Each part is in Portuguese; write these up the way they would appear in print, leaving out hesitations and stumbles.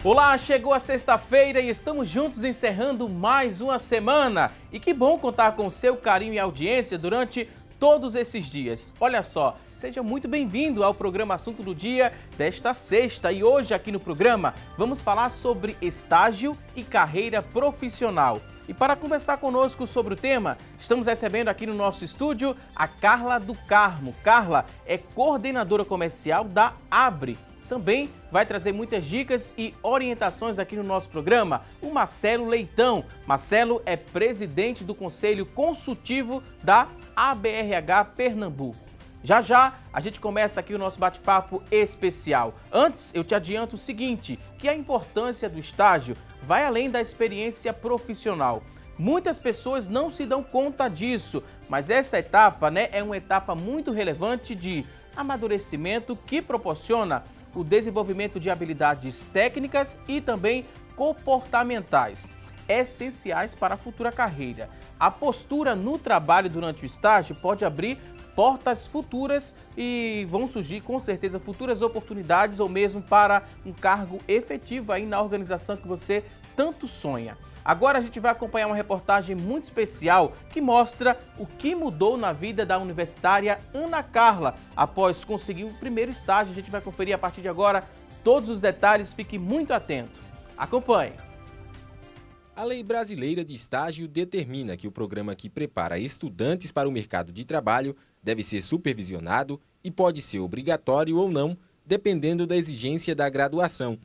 Olá, chegou a sexta-feira e estamos juntos encerrando mais uma semana. E que bom contar com o seu carinho e audiência durante todos esses dias. Olha só, seja muito bem-vindo ao programa Assunto do Dia desta sexta. E hoje aqui no programa vamos falar sobre estágio e carreira profissional. E para conversar conosco sobre o tema, estamos recebendo aqui no nosso estúdio a Carla do Carmo. Carla é coordenadora comercial da Abre. Também vai trazer muitas dicas e orientações aqui no nosso programa o Marcelo Leitão. Marcelo é presidente do Conselho Consultivo da ABRH Pernambuco. Já já a gente começa aqui o nosso bate-papo especial. Antes eu te adianto o seguinte, que a importância do estágio vai além da experiência profissional. Muitas pessoas não se dão conta disso, mas essa etapa, é uma etapa muito relevante de amadurecimento que proporciona o desenvolvimento de habilidades técnicas e também comportamentais, essenciais para a futura carreira. A postura no trabalho durante o estágio pode abrir portas futuras e vão surgir com certeza futuras oportunidades ou mesmo para um cargo efetivo aí na organização que você tanto sonha. Agora a gente vai acompanhar uma reportagem muito especial que mostra o que mudou na vida da universitária Ana Carla após conseguir o primeiro estágio. A gente vai conferir a partir de agora todos os detalhes, fique muito atento. Acompanhe! A Lei Brasileira de Estágio determina que o programa que prepara estudantes para o mercado de trabalho deve ser supervisionado e pode ser obrigatório ou não, dependendo da exigência da graduação.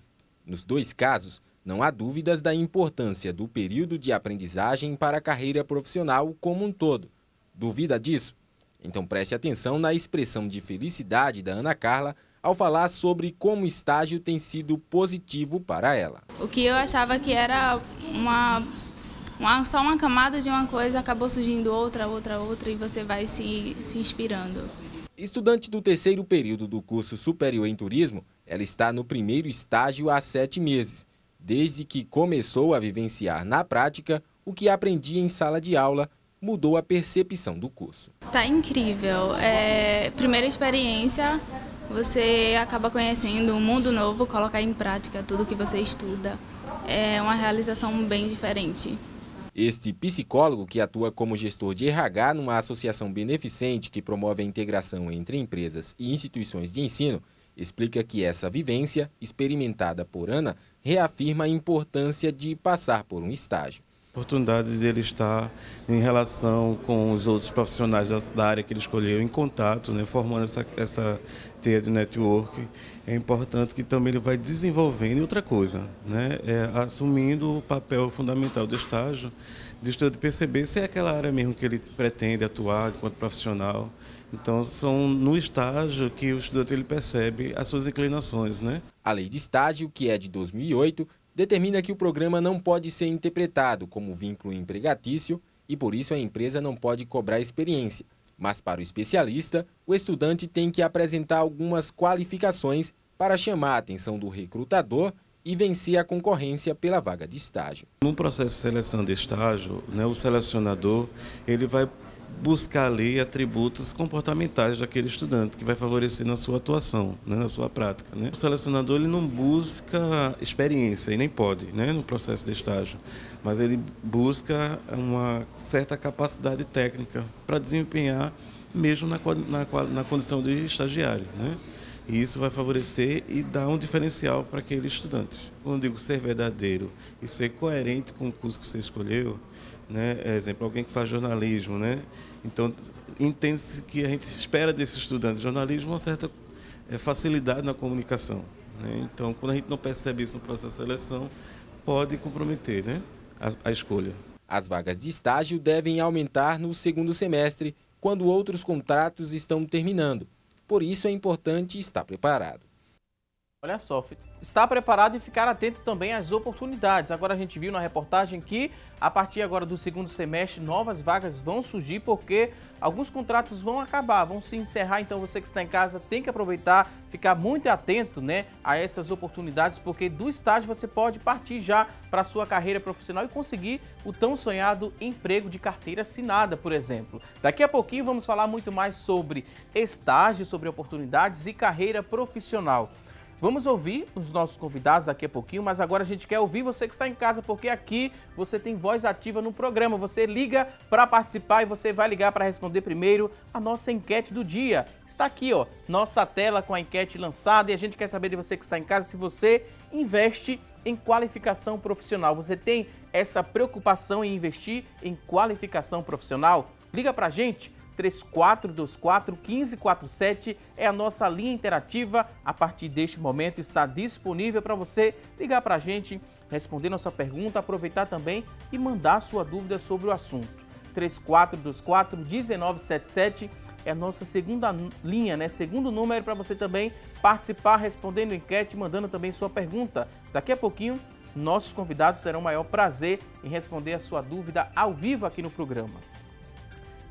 Nos dois casos, não há dúvidas da importância do período de aprendizagem para a carreira profissional como um todo. Duvida disso? Então preste atenção na expressão de felicidade da Ana Carla ao falar sobre como o estágio tem sido positivo para ela. O que eu achava que era só uma camada de uma coisa, acabou surgindo outra e você vai se inspirando. Estudante do terceiro período do curso superior em turismo, ela está no primeiro estágio há 7 meses. Desde que começou a vivenciar na prática o que aprendia em sala de aula, mudou a percepção do curso. Tá incrível. Primeira experiência, você acaba conhecendo um mundo novo, colocar em prática tudo que você estuda. É uma realização bem diferente. Este psicólogo, que atua como gestor de RH numa associação beneficente que promove a integração entre empresas e instituições de ensino, explica que essa vivência, experimentada por Ana, reafirma a importância de passar por um estágio. A oportunidade de ele estar em relação com os outros profissionais da área que ele escolheu, em contato, formando essa teia de network, é importante que também ele vai desenvolvendo outra coisa, assumindo o papel fundamental do estágio, de estudante perceber se é aquela área mesmo que ele pretende atuar enquanto profissional. Então, são no estágio que o estudante ele percebe as suas inclinações. A Lei de Estágio, que é de 2008, determina que o programa não pode ser interpretado como vínculo empregatício e, por isso, a empresa não pode cobrar experiência. Mas, para o especialista, o estudante tem que apresentar algumas qualificações para chamar a atenção do recrutador e vencer a concorrência pela vaga de estágio. No processo de seleção de estágio, o selecionador ele vai buscar ali atributos comportamentais daquele estudante que vai favorecer na sua atuação, na sua prática. O selecionador ele não busca experiência e nem pode, no processo de estágio, mas ele busca uma certa capacidade técnica para desempenhar mesmo na condição de estagiário. E isso vai favorecer e dar um diferencial para aquele estudante. Quando eu digo ser verdadeiro e ser coerente com o curso que você escolheu, exemplo, alguém que faz jornalismo, então entende-se que a gente espera desse estudante de jornalismo uma certa facilidade na comunicação. Então, quando a gente não percebe isso no processo de seleção, pode comprometer a escolha. As vagas de estágio devem aumentar no segundo semestre, quando outros contratos estão terminando. Por isso é importante estar preparado. Olha só, estar preparado e ficar atento também às oportunidades. Agora a gente viu na reportagem que a partir agora do segundo semestre novas vagas vão surgir porque alguns contratos vão acabar, vão se encerrar. Então você que está em casa tem que aproveitar, ficar muito atento a essas oportunidades, porque do estágio você pode partir já para a sua carreira profissional e conseguir o tão sonhado emprego de carteira assinada, por exemplo. Daqui a pouquinho vamos falar muito mais sobre estágio, sobre oportunidades e carreira profissional. Vamos ouvir os nossos convidados daqui a pouquinho, mas agora a gente quer ouvir você que está em casa, porque aqui você tem voz ativa no programa. Você liga para participar e você vai ligar para responder primeiro a nossa enquete do dia. Está aqui, ó, nossa tela com a enquete lançada, e a gente quer saber de você que está em casa se você investe em qualificação profissional. Você tem essa preocupação em investir em qualificação profissional? Liga para a gente. 3424-1547 é a nossa linha interativa. A partir deste momento está disponível para você ligar para a gente, responder nossa pergunta, aproveitar também e mandar sua dúvida sobre o assunto. 3424-1977 é a nossa segunda linha, né? Segundo número para você também participar, respondendo enquete, mandando também sua pergunta. Daqui a pouquinho, nossos convidados terão o maior prazer em responder a sua dúvida ao vivo aqui no programa.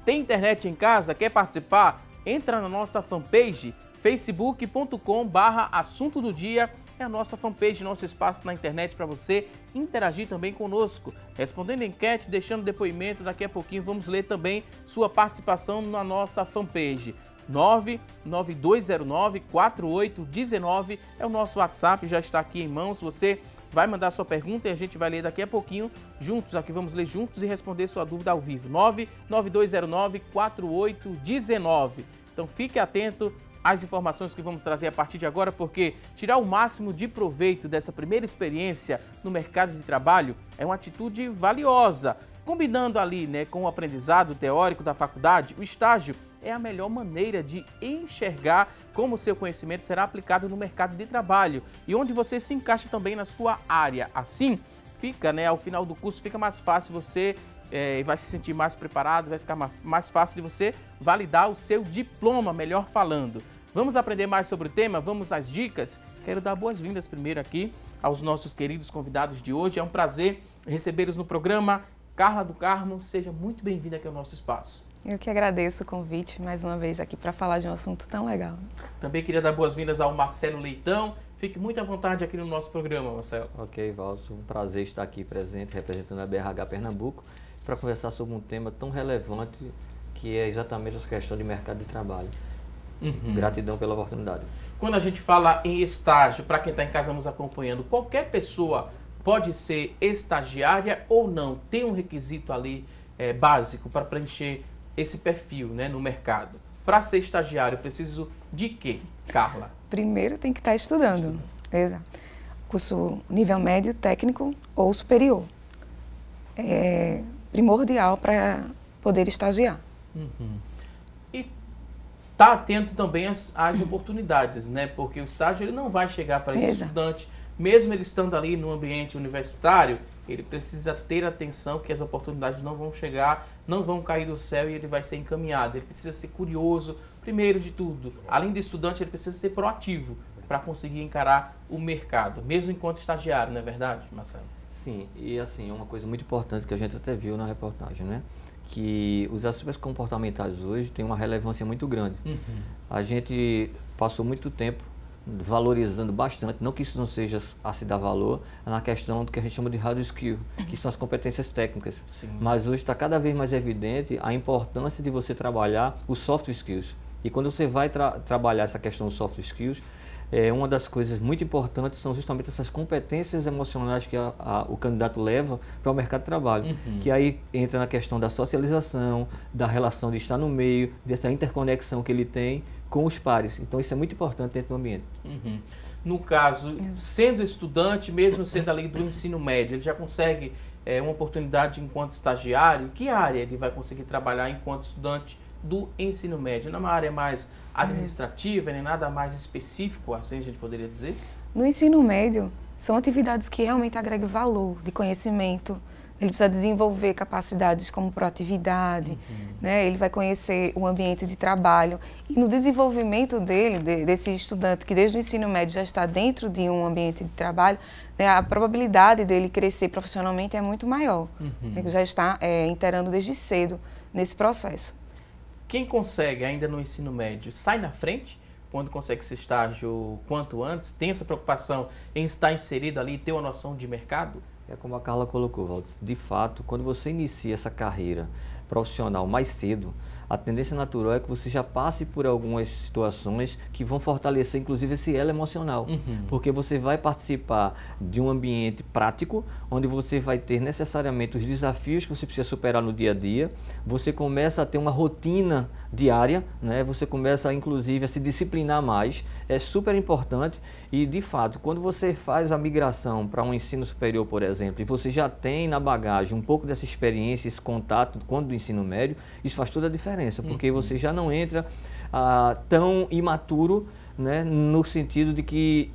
Tem internet em casa? Quer participar? Entra na nossa fanpage, facebook.com/assunto do dia. É a nossa fanpage, nosso espaço na internet para você interagir também conosco. Respondendo a enquete, deixando depoimento, daqui a pouquinho vamos ler também sua participação na nossa fanpage. 99209-4819 é o nosso WhatsApp, já está aqui em mãos. Você vai mandar sua pergunta e a gente vai ler daqui a pouquinho juntos. Aqui vamos ler juntos e responder sua dúvida ao vivo. 99209-4819. Então fique atento às informações que vamos trazer a partir de agora, porque tirar o máximo de proveito dessa primeira experiência no mercado de trabalho é uma atitude valiosa. Combinando ali, né, com o aprendizado teórico da faculdade, o estágio é a melhor maneira de enxergar como o seu conhecimento será aplicado no mercado de trabalho e onde você se encaixa também na sua área. Assim, fica, né, ao final do curso, fica mais fácil você vai se sentir mais preparado, vai ficar mais fácil de você validar o seu diploma, melhor falando. Vamos aprender mais sobre o tema? Vamos às dicas? Quero dar boas-vindas primeiro aqui aos nossos queridos convidados de hoje. É um prazer recebê-los no programa. Carla do Carmo, seja muito bem-vinda aqui ao nosso espaço. Eu que agradeço o convite mais uma vez aqui para falar de um assunto tão legal. Também queria dar boas-vindas ao Marcelo Leitão. Fique muito à vontade aqui no nosso programa, Marcelo. Ok, Valso, um prazer estar aqui presente, representando a BRH Pernambuco, para conversar sobre um tema tão relevante que é exatamente essa questão de mercado de trabalho. Gratidão pela oportunidade. Quando a gente fala em estágio, para quem está em casa nos acompanhando, qualquer pessoa pode ser estagiária ou não? Tem um requisito ali básico para preencher esse perfil, né, no mercado. Para ser estagiário, eu preciso de quê, Carla? Primeiro tem que estar estudando. Exato. Curso nível médio, técnico ou superior. É primordial para poder estagiar. E tá atento também às oportunidades, né? Porque o estágio ele não vai chegar para esse estudante, mesmo ele estando ali no ambiente universitário, ele precisa ter atenção que as oportunidades não vão chegar, não vão cair do céu e ele vai ser encaminhado. Ele precisa ser curioso, primeiro de tudo. Além do estudante, ele precisa ser proativo para conseguir encarar o mercado, mesmo enquanto estagiário, não é verdade, Marcelo? Sim, e assim, uma coisa muito importante que a gente até viu na reportagem, né? Que os aspectos comportamentais hoje têm uma relevância muito grande. A gente passou muito tempo valorizando bastante, não que isso não seja a se dar valor, na questão do que a gente chama de hard skill, que são as competências técnicas. Sim. Mas hoje está cada vez mais evidente a importância de você trabalhar os soft skills. E quando você vai trabalhar essa questão dos soft skills, uma das coisas muito importantes são justamente essas competências emocionais que o candidato leva para o mercado de trabalho. Que aí entra na questão da socialização, da relação de estar no meio, dessa interconexão que ele tem com os pares. Então isso é muito importante dentro do ambiente. No caso, sendo estudante, mesmo sendo ali do ensino médio, ele já consegue uma oportunidade enquanto estagiário? Que área ele vai conseguir trabalhar enquanto estudante do ensino médio? Não é uma área mais administrativa, nem nada mais específico, assim a gente poderia dizer? No ensino médio, são atividades que realmente agregam valor de conhecimento. Ele precisa desenvolver capacidades como proatividade, né? Ele vai conhecer o ambiente de trabalho. E no desenvolvimento desse estudante que desde o ensino médio já está dentro de um ambiente de trabalho, né, a probabilidade dele crescer profissionalmente é muito maior. Ele já está inteirando desde cedo nesse processo. Quem consegue ainda no ensino médio sai na frente quando consegue esse estágio quanto antes? Tem essa preocupação em estar inserido ali e ter uma noção de mercado? É como a Carla colocou, Valdo. De fato, quando você inicia essa carreira profissional mais cedo, a tendência natural é que você já passe por algumas situações que vão fortalecer, inclusive, esse elo emocional. Porque você vai participar de um ambiente prático, onde você vai ter necessariamente os desafios que você precisa superar no dia a dia. Você começa a ter uma rotina diária, né? Você começa, inclusive, a se disciplinar mais. É super importante e, de fato, quando você faz a migração para um ensino superior, por exemplo, e você já tem na bagagem um pouco dessa experiência, esse contato quando do ensino médio, isso faz toda a diferença, porque você já não entra tão imaturo, né, no sentido de que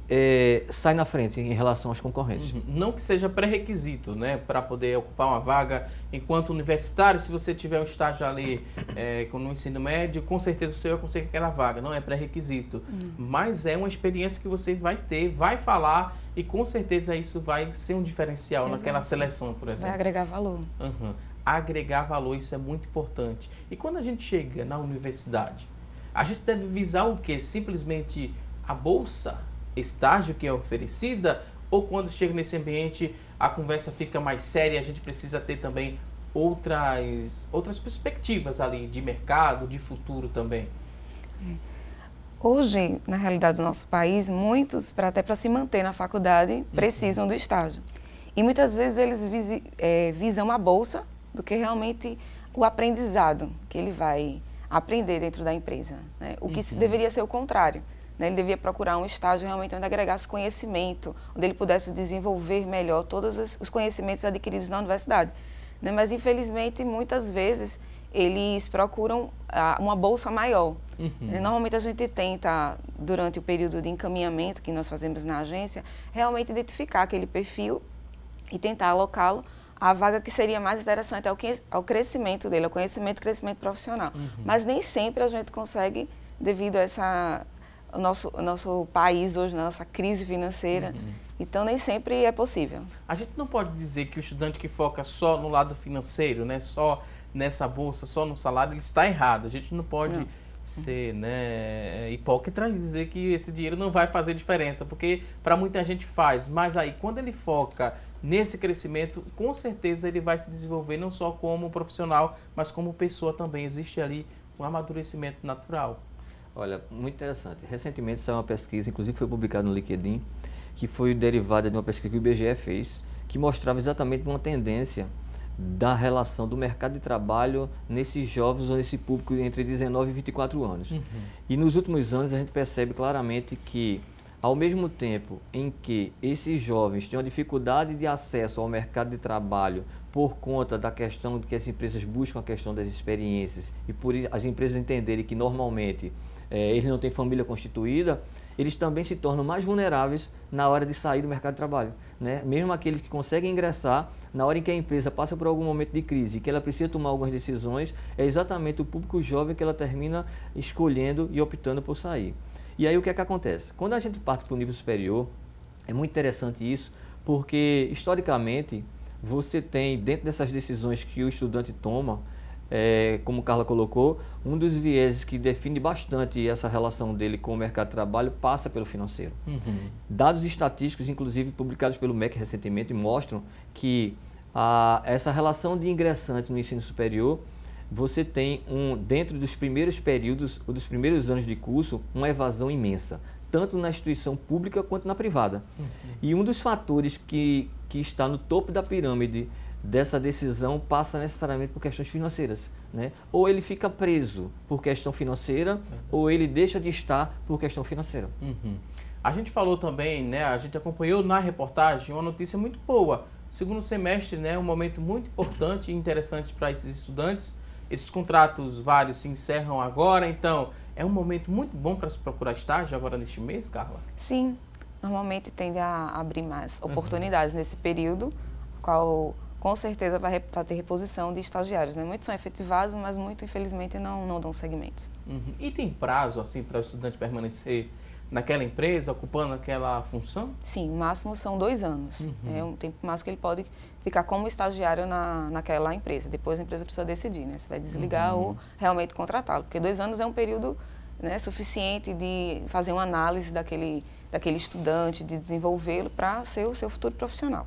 sai na frente em relação aos concorrentes. Não que seja pré-requisito, né, para poder ocupar uma vaga enquanto universitário. Se você tiver um estágio ali no ensino médio, com certeza você vai conseguir aquela vaga, não é pré-requisito. Mas é uma experiência que você vai ter, vai falar e com certeza isso vai ser um diferencial naquela seleção, por exemplo. Vai agregar valor. Agregar valor, isso é muito importante. E quando a gente chega na universidade, a gente deve visar o quê? Simplesmente a bolsa, estágio que é oferecida? Ou quando chega nesse ambiente, a conversa fica mais séria e a gente precisa ter também outras perspectivas ali de mercado, de futuro também? Hoje, na realidade do nosso país, muitos, até para se manter na faculdade, precisam do estágio. E muitas vezes eles visam a bolsa do que realmente o aprendizado que ele vai aprender dentro da empresa, né? O que deveria ser o contrário, né? Ele devia procurar um estágio realmente onde agregasse conhecimento, onde ele pudesse desenvolver melhor todos os conhecimentos adquiridos na universidade, né? Mas, infelizmente, muitas vezes eles procuram uma bolsa maior. Normalmente a gente tenta, durante o período de encaminhamento que nós fazemos na agência, realmente identificar aquele perfil e tentar alocá-lo à vaga que seria mais interessante ao crescimento dele, ao conhecimento e crescimento profissional. Mas nem sempre a gente consegue, devido a o nosso país hoje, na nossa crise financeira, então nem sempre é possível. A gente não pode dizer que o estudante que foca só no lado financeiro, né, só nessa bolsa, só no salário, ele está errado. A gente não pode ser, né, hipócrita e dizer que esse dinheiro não vai fazer diferença, porque para muita gente faz. Mas aí, quando ele foca nesse crescimento, com certeza ele vai se desenvolver não só como profissional, mas como pessoa também. Existe ali um amadurecimento natural. Olha, muito interessante. Recentemente saiu uma pesquisa, inclusive foi publicada no LinkedIn, que foi derivada de uma pesquisa que o IBGE fez, que mostrava exatamente uma tendência da relação do mercado de trabalho nesses jovens ou nesse público entre 19 e 24 anos. E nos últimos anos a gente percebe claramente que, ao mesmo tempo em que esses jovens têm uma dificuldade de acesso ao mercado de trabalho por conta da questão de que as empresas buscam a questão das experiências e por as empresas entenderem que normalmente eles não têm família constituída, eles também se tornam mais vulneráveis na hora de sair do mercado de trabalho, né? Mesmo aqueles que conseguem ingressar, na hora em que a empresa passa por algum momento de crise e que ela precisa tomar algumas decisões, é exatamente o público jovem que ela termina escolhendo e optando por sair. E aí o que é que acontece? Quando a gente parte para o nível superior, é muito interessante isso, porque historicamente você tem, dentro dessas decisões que o estudante toma, como Carla colocou, um dos vieses que define bastante essa relação dele com o mercado de trabalho passa pelo financeiro. Dados estatísticos, inclusive publicados pelo MEC recentemente, mostram que essa relação de ingressante no ensino superior, você tem, dentro dos primeiros períodos, ou dos primeiros anos de curso, uma evasão imensa, tanto na instituição pública quanto na privada. E um dos fatores que está no topo da pirâmide dessa decisão passa necessariamente por questões financeiras, né? Ou ele fica preso por questão financeira, ou ele deixa de estar por questão financeira. A gente falou também, né, a gente acompanhou na reportagem uma notícia muito boa. Segundo semestre, né, um momento muito importante e interessante para esses estudantes. Esses contratos vários se encerram agora, então é um momento muito bom para se procurar estágio agora neste mês, Carla? Sim, normalmente tende a abrir mais oportunidades nesse período, qual com certeza vai ter reposição de estagiários, né? Muitos são efetivados, mas muito, infelizmente, não dão segmentos. E tem prazo, assim, para o estudante permanecer naquela empresa, ocupando aquela função? Sim, o máximo são 2 anos. É um tempo máximo que ele pode ficar como estagiário naquela empresa. Depois a empresa precisa decidir, né? Se vai desligar ou realmente contratá-lo. Porque 2 anos é um período, né, suficiente de fazer uma análise daquele estudante, de desenvolvê-lo para ser o seu futuro profissional.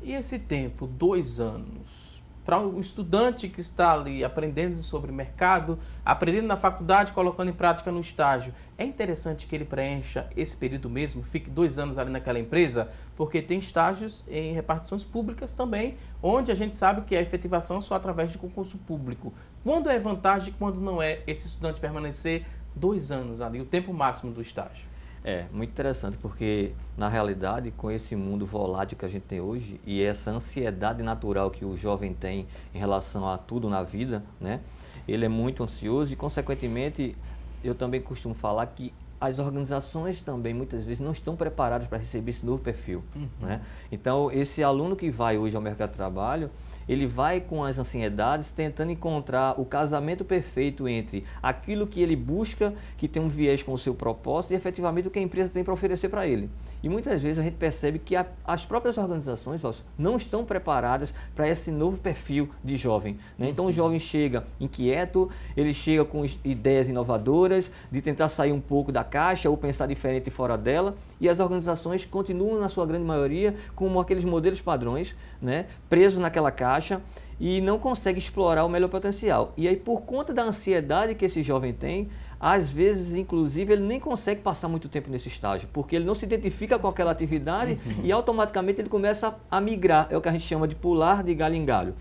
E esse tempo, 2 anos, para um estudante que está ali aprendendo sobre mercado, aprendendo na faculdade, colocando em prática no estágio, é interessante que ele preencha esse período mesmo, fique 2 anos ali naquela empresa, porque tem estágios em repartições públicas também, onde a gente sabe que a efetivação é só através de concurso público. Quando é vantagem e quando não é esse estudante permanecer 2 anos ali, o tempo máximo do estágio? É, muito interessante, porque na realidade, com esse mundo volátil que a gente tem hoje e essa ansiedade natural que o jovem tem em relação a tudo na vida, né? Ele é muito ansioso e, consequentemente, eu também costumo falar que as organizações também, muitas vezes, não estão preparadas para receber esse novo perfil, né? Então, esse aluno que vai hoje ao mercado de trabalho, ele vai com as ansiedades tentando encontrar o casamento perfeito entre aquilo que ele busca, que tem um viés com o seu propósito, e efetivamente o que a empresa tem para oferecer para ele. E muitas vezes a gente percebe que as próprias organizações não estão preparadas para esse novo perfil de jovem, né? Então o jovem chega inquieto, ele chega com ideias inovadoras, de tentar sair um pouco da caixa ou pensar diferente fora dela, e as organizações continuam, na sua grande maioria, como aqueles modelos padrões, né? Presos naquela caixa, e não consegue explorar o melhor potencial. E aí, por conta da ansiedade que esse jovem tem, às vezes, inclusive, ele nem consegue passar muito tempo nesse estágio, porque ele não se identifica com aquela atividade e automaticamente ele começa a migrar, é o que a gente chama de pular de galho em galho.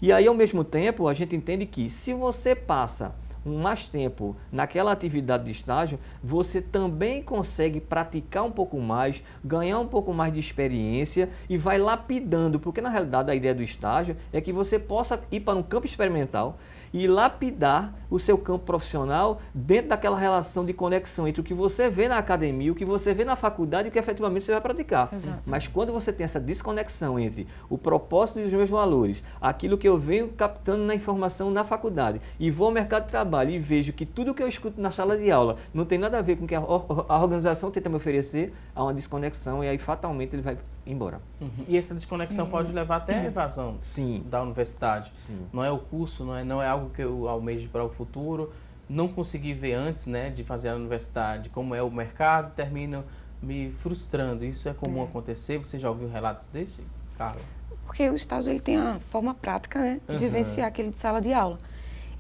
E aí, ao mesmo tempo, a gente entende que se você passa mais tempo naquela atividade de estágio, você também consegue praticar um pouco mais, ganhar um pouco mais de experiência e vai lapidando, porque na realidade a ideia do estágio é que você possa ir para um campo experimental e lapidar o seu campo profissional dentro daquela relação de conexão entre o que você vê na academia, o que você vê na faculdade e o que efetivamente você vai praticar. Exato. Mas quando você tem essa desconexão entre o propósito e os meus valores, aquilo que eu venho captando na informação na faculdade, e vou ao mercado de trabalho e vejo que tudo que eu escuto na sala de aula não tem nada a ver com o que a organização tenta me oferecer, há uma desconexão e aí fatalmente ele vai embora. E essa desconexão pode levar até a evasão da universidade. Sim. Não é o curso, não é algo que eu almejo para o futuro, não consegui ver antes, né, de fazer a universidade, como é o mercado, termino me frustrando. Isso é comum acontecer? Você já ouviu relatos desse, Carla? Porque o estágio ele tem a forma prática, né, de vivenciar aquele de sala de aula.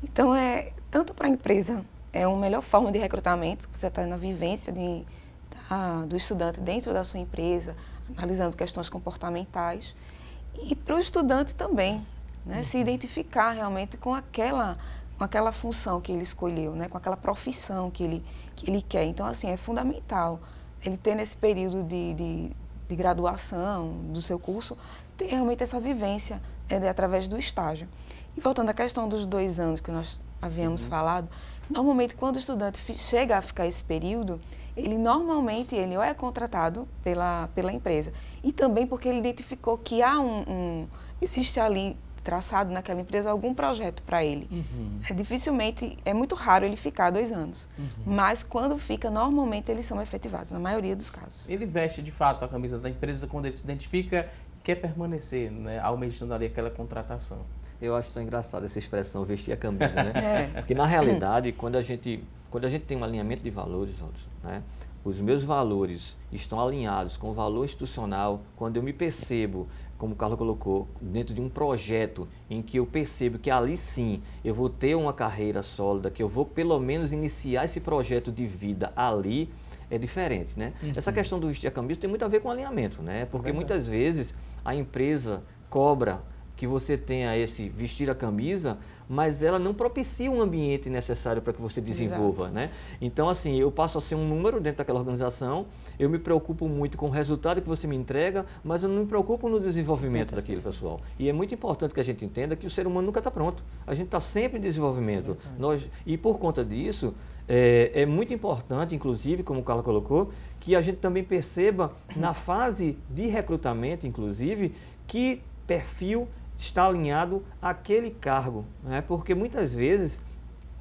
Então, tanto para a empresa, é uma melhor forma de recrutamento, você está na vivência do estudante dentro da sua empresa, analisando questões comportamentais, e para o estudante também, né, se identificar realmente com aquela função que ele escolheu, né, com aquela profissão que ele quer. Então, assim, é fundamental ele ter nesse período de graduação do seu curso, ter realmente essa vivência, né, através do estágio. E voltando à questão dos 2 anos que nós havíamos falado, normalmente quando o estudante chega a ficar esse período, ele ou é contratado pela empresa, e também porque ele identificou que existe ali traçado naquela empresa algum projeto para ele. Dificilmente, é muito raro ele ficar 2 anos, mas quando fica, normalmente eles são efetivados, na maioria dos casos. Ele veste de fato a camisa da empresa quando ele se identifica e quer permanecer, né, almejando ali aquela contratação. Eu acho tão engraçada essa expressão, vestir a camisa, né? Porque na realidade, quando a gente tem um alinhamento de valores, né, os meus valores estão alinhados com o valor institucional, quando eu me percebo, como o Carlos colocou, dentro de um projeto em que eu percebo que ali sim eu vou ter uma carreira sólida, que eu vou pelo menos iniciar esse projeto de vida ali, é diferente, né? Essa questão do vestir a camisa tem muito a ver com alinhamento, né? Porque muitas vezes a empresa cobra que você tenha esse vestir a camisa, mas ela não propicia um ambiente necessário para que você desenvolva, né? Então, assim, eu passo a ser um número dentro daquela organização, eu me preocupo muito com o resultado que você me entrega, mas eu não me preocupo no desenvolvimento daquilo, pessoal. E é muito importante que a gente entenda que o ser humano nunca está pronto. A gente está sempre em desenvolvimento. E por conta disso, é muito importante, inclusive, como o Carlos colocou, que a gente também perceba na fase de recrutamento, inclusive, que perfil está alinhado àquele cargo, né? Porque muitas vezes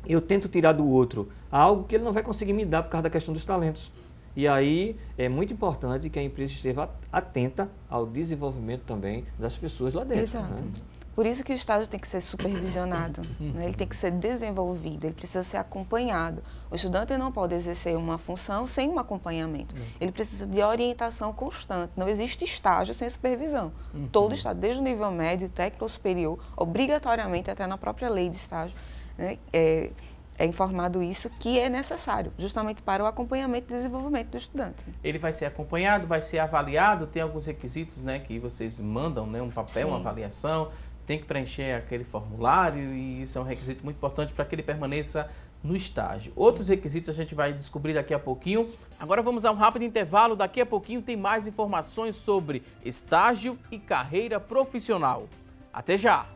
eu tento tirar do outro algo que ele não vai conseguir me dar por causa da questão dos talentos. E aí é muito importante que a empresa esteja atenta ao desenvolvimento também das pessoas lá dentro. Exato. Né? Por isso que o estágio tem que ser supervisionado, né? Ele tem que ser desenvolvido, ele precisa ser acompanhado. O estudante não pode exercer uma função sem um acompanhamento. Ele precisa de orientação constante. Não existe estágio sem supervisão. Todo estágio, desde o nível médio, técnico ou superior, obrigatoriamente, até na própria lei de estágio, né? É informado isso que é necessário, justamente para o acompanhamento e desenvolvimento do estudante. Ele vai ser acompanhado, vai ser avaliado, tem alguns requisitos, né, que vocês mandam, né, um papel, Sim. uma avaliação, tem que preencher aquele formulário e isso é um requisito muito importante para que ele permaneça no estágio. Outros requisitos a gente vai descobrir daqui a pouquinho. Agora vamos a um rápido intervalo, daqui a pouquinho tem mais informações sobre estágio e carreira profissional. Até já!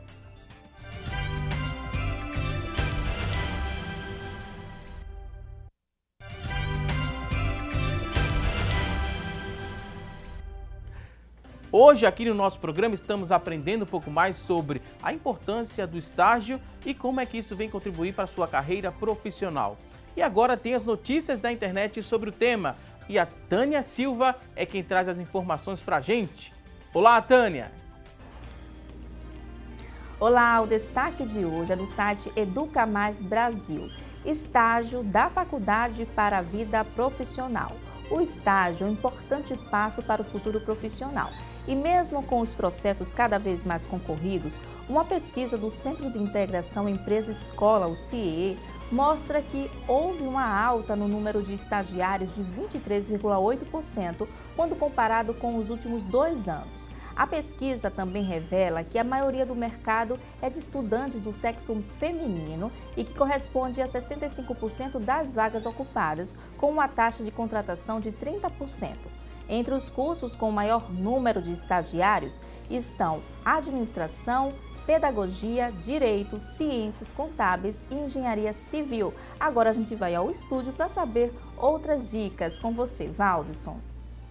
Hoje, aqui no nosso programa, estamos aprendendo um pouco mais sobre a importância do estágio e como é que isso vem contribuir para a sua carreira profissional. E agora tem as notícias da internet sobre o tema. E a Tânia Silva é quem traz as informações para a gente. Olá, Tânia! Olá, o destaque de hoje é do site Educa Mais Brasil. Estágio da faculdade para a vida profissional. O estágio é um importante passo para o futuro profissional. E mesmo com os processos cada vez mais concorridos, uma pesquisa do Centro de Integração Empresa-Escola, o CIEE, mostra que houve uma alta no número de estagiários de 23,8% quando comparado com os últimos 2 anos. A pesquisa também revela que a maioria do mercado é de estudantes do sexo feminino e que corresponde a 65% das vagas ocupadas, com uma taxa de contratação de 30%. Entre os cursos com maior número de estagiários estão administração, pedagogia, direito, ciências contábeis e engenharia civil. Agora a gente vai ao estúdio para saber outras dicas com você, Valdisson.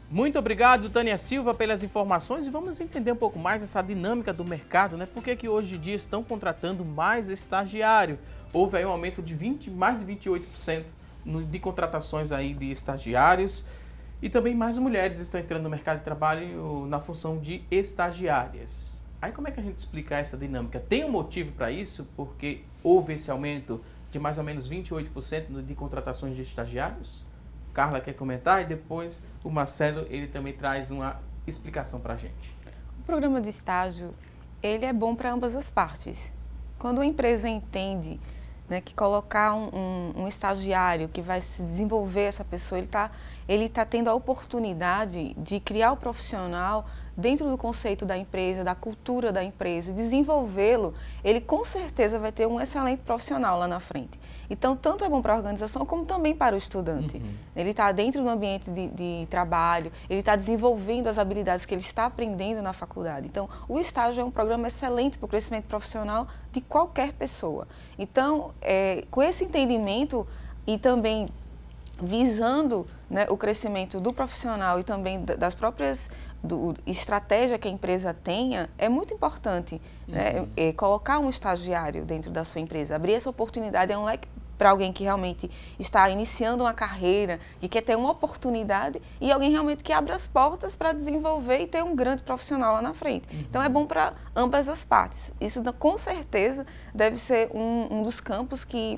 Muito obrigado, Tânia Silva, pelas informações e vamos entender um pouco mais essa dinâmica do mercado, né? Por que hoje em dia estão contratando mais estagiário? Houve aí um aumento de mais de 28% de contratações aí de estagiários e também mais mulheres estão entrando no mercado de trabalho na função de estagiárias. Aí como é que a gente explica essa dinâmica? Tem um motivo para isso? Porque houve esse aumento de mais ou menos 28% de contratações de estagiários? Carla quer comentar e depois o Marcelo, ele também traz uma explicação para a gente. O programa de estágio, ele é bom para ambas as partes. Quando uma empresa entende, né, que colocar um estagiário que vai se desenvolver essa pessoa, ele tá tendo a oportunidade de criar o profissional dentro do conceito da empresa, da cultura da empresa, desenvolvê-lo, ele com certeza vai ter um excelente profissional lá na frente. Então, tanto é bom para a organização como também para o estudante. Ele está dentro do ambiente de trabalho, ele está desenvolvendo as habilidades que ele está aprendendo na faculdade. Então, o estágio é um programa excelente para o crescimento profissional de qualquer pessoa. Então, com esse entendimento e também visando, né, o crescimento do profissional e também das próprias estratégia que a empresa tenha, é muito importante, né, colocar um estagiário dentro da sua empresa. Abrir essa oportunidade é um leque para alguém que realmente está iniciando uma carreira e quer ter uma oportunidade e alguém realmente que abre as portas para desenvolver e ter um grande profissional lá na frente. Então é bom para ambas as partes. Isso com certeza deve ser um dos campos que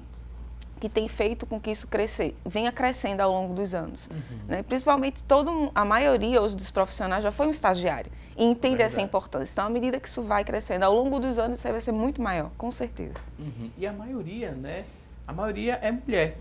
tem feito com que isso venha crescendo ao longo dos anos. Né? Principalmente a maioria hoje dos profissionais já foi um estagiário e entende essa importância. Então, à medida que isso vai crescendo ao longo dos anos, isso vai ser muito maior, com certeza. E a maioria, né? A maioria é mulher.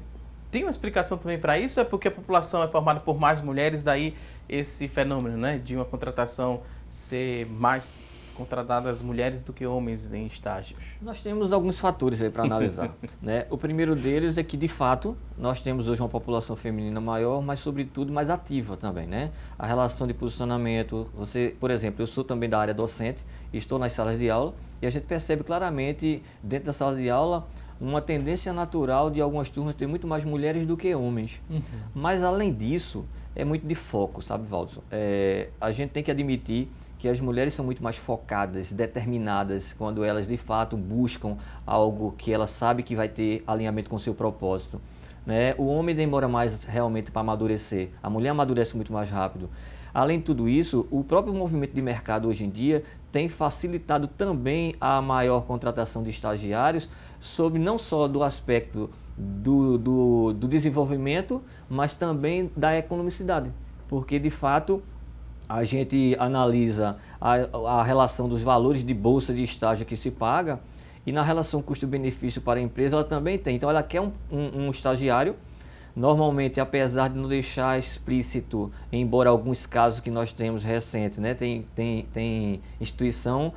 Tem uma explicação também para isso? É porque a população é formada por mais mulheres, daí esse fenômeno, né? De uma contratação ser mais contratadas mulheres do que homens em estágios? Nós temos alguns fatores aí para analisar. Né? O primeiro deles é que, de fato, nós temos hoje uma população feminina maior, mas, sobretudo, mais ativa também. Né? A relação de posicionamento, por exemplo, eu sou também da área docente, estou nas salas de aula, e a gente percebe claramente, dentro da sala de aula, uma tendência natural de algumas turmas ter muito mais mulheres do que homens. Mas, além disso, é muito de foco, sabe, Valdisson? A gente tem que admitir que as mulheres são muito mais focadas, determinadas, quando elas de fato buscam algo que ela sabe que vai ter alinhamento com o seu propósito. Né? O homem demora mais realmente para amadurecer, a mulher amadurece muito mais rápido. Além de tudo isso, o próprio movimento de mercado hoje em dia tem facilitado também a maior contratação de estagiários, sob não só do aspecto do desenvolvimento, mas também da economicidade, porque de fato a gente analisa a relação dos valores de bolsa de estágio que se paga, e na relação custo-benefício para a empresa ela também tem. Então ela quer um estagiário, normalmente, apesar de não deixar explícito, embora alguns casos que nós temos recentes, né, tem instituição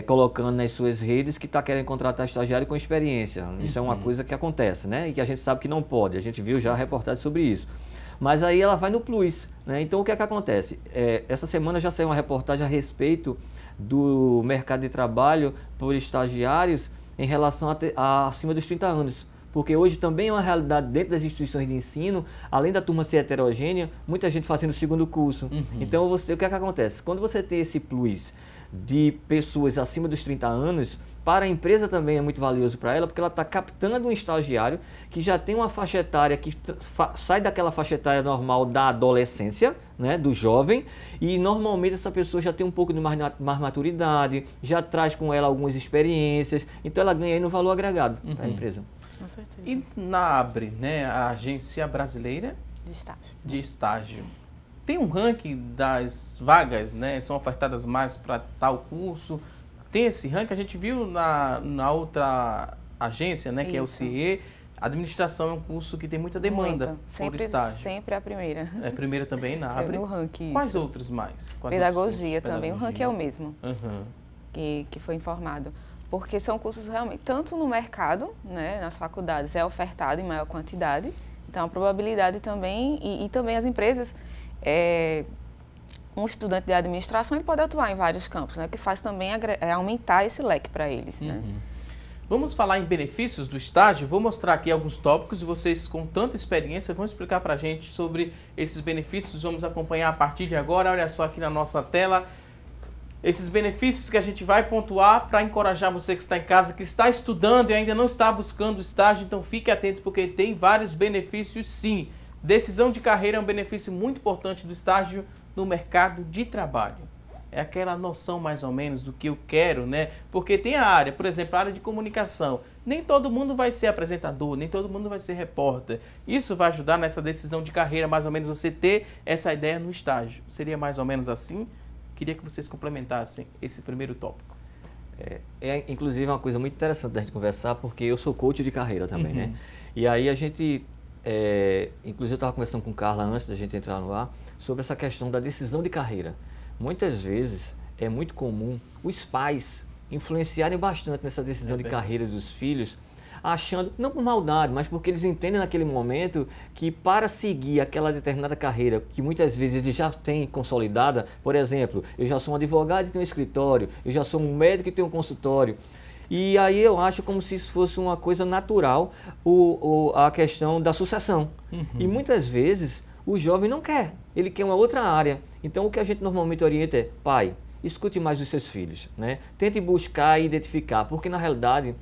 colocando nas suas redes que está querendo contratar estagiário com experiência. Isso é uma coisa que acontece, né, e que a gente sabe que não pode. A gente viu já reportagem sobre isso. Mas aí ela vai no plus, né? Então o que é que acontece? Essa semana já saiu uma reportagem a respeito do mercado de trabalho por estagiários em relação a acima dos 30 anos. Porque hoje também é uma realidade dentro das instituições de ensino, além da turma ser heterogênea, muita gente fazendo o segundo curso. Então o que é que acontece? Quando você tem esse plus de pessoas acima dos 30 anos, para a empresa também é muito valioso para ela, porque ela está captando um estagiário que já tem uma faixa etária que sai daquela faixa etária normal da adolescência, né, do jovem, e normalmente essa pessoa já tem um pouco de mais maturidade, já traz com ela algumas experiências, então ela ganha aí no valor agregado para a empresa. Com certeza. E na ABRE, né, a Agência Brasileira de Estágio, tem um ranking das vagas, né, são ofertadas mais para tal curso? Tem esse ranking? A gente viu na outra agência, né, que é o CIE. Administração é um curso que tem muita demanda por estágio. Sempre a primeira. É a primeira também na ABRE. No ranking. Quais outros mais? Pedagogia também, o ranking é o mesmo Uhum. que foi informado. Porque são cursos realmente, tanto no mercado, né, nas faculdades, é ofertado em maior quantidade. Então, a probabilidade também, e também as empresas, um estudante de administração ele pode atuar em vários campos, né, o que faz também aumentar esse leque para eles. Né? Vamos falar em benefícios do estágio. Vou mostrar aqui alguns tópicos e vocês, com tanta experiência, vão explicar para a gente sobre esses benefícios. Vamos acompanhar a partir de agora. Olha só aqui na nossa tela esses benefícios que a gente vai pontuar para encorajar você que está em casa, que está estudando e ainda não está buscando estágio. Então fique atento porque tem vários benefícios sim. Decisão de carreira é um benefício muito importante do estágio no mercado de trabalho. É aquela noção mais ou menos do que eu quero, né? Porque tem a área, por exemplo, a área de comunicação. Nem todo mundo vai ser apresentador, nem todo mundo vai ser repórter. Isso vai ajudar nessa decisão de carreira, mais ou menos, você ter essa ideia no estágio. Seria mais ou menos assim? Queria que vocês complementassem esse primeiro tópico. Inclusive, uma coisa muito interessante da gente conversar, porque eu sou coach de carreira também, né? E aí a gente, inclusive eu estava conversando com Carla antes da gente entrar no ar, sobre essa questão da decisão de carreira. Muitas vezes é muito comum os pais influenciarem bastante nessa decisão de carreira dos filhos, achando, não por maldade, mas porque eles entendem naquele momento que para seguir aquela determinada carreira, que muitas vezes eles já têm consolidada, por exemplo, eu já sou um advogado e tenho um escritório, eu já sou um médico e tenho um consultório, e aí eu acho como se isso fosse uma coisa natural, a questão da sucessão. E muitas vezes o jovem não quer, ele quer uma outra área. Então o que a gente normalmente orienta é, pai, escute mais os seus filhos, né? Tente buscar e identificar, porque na realidade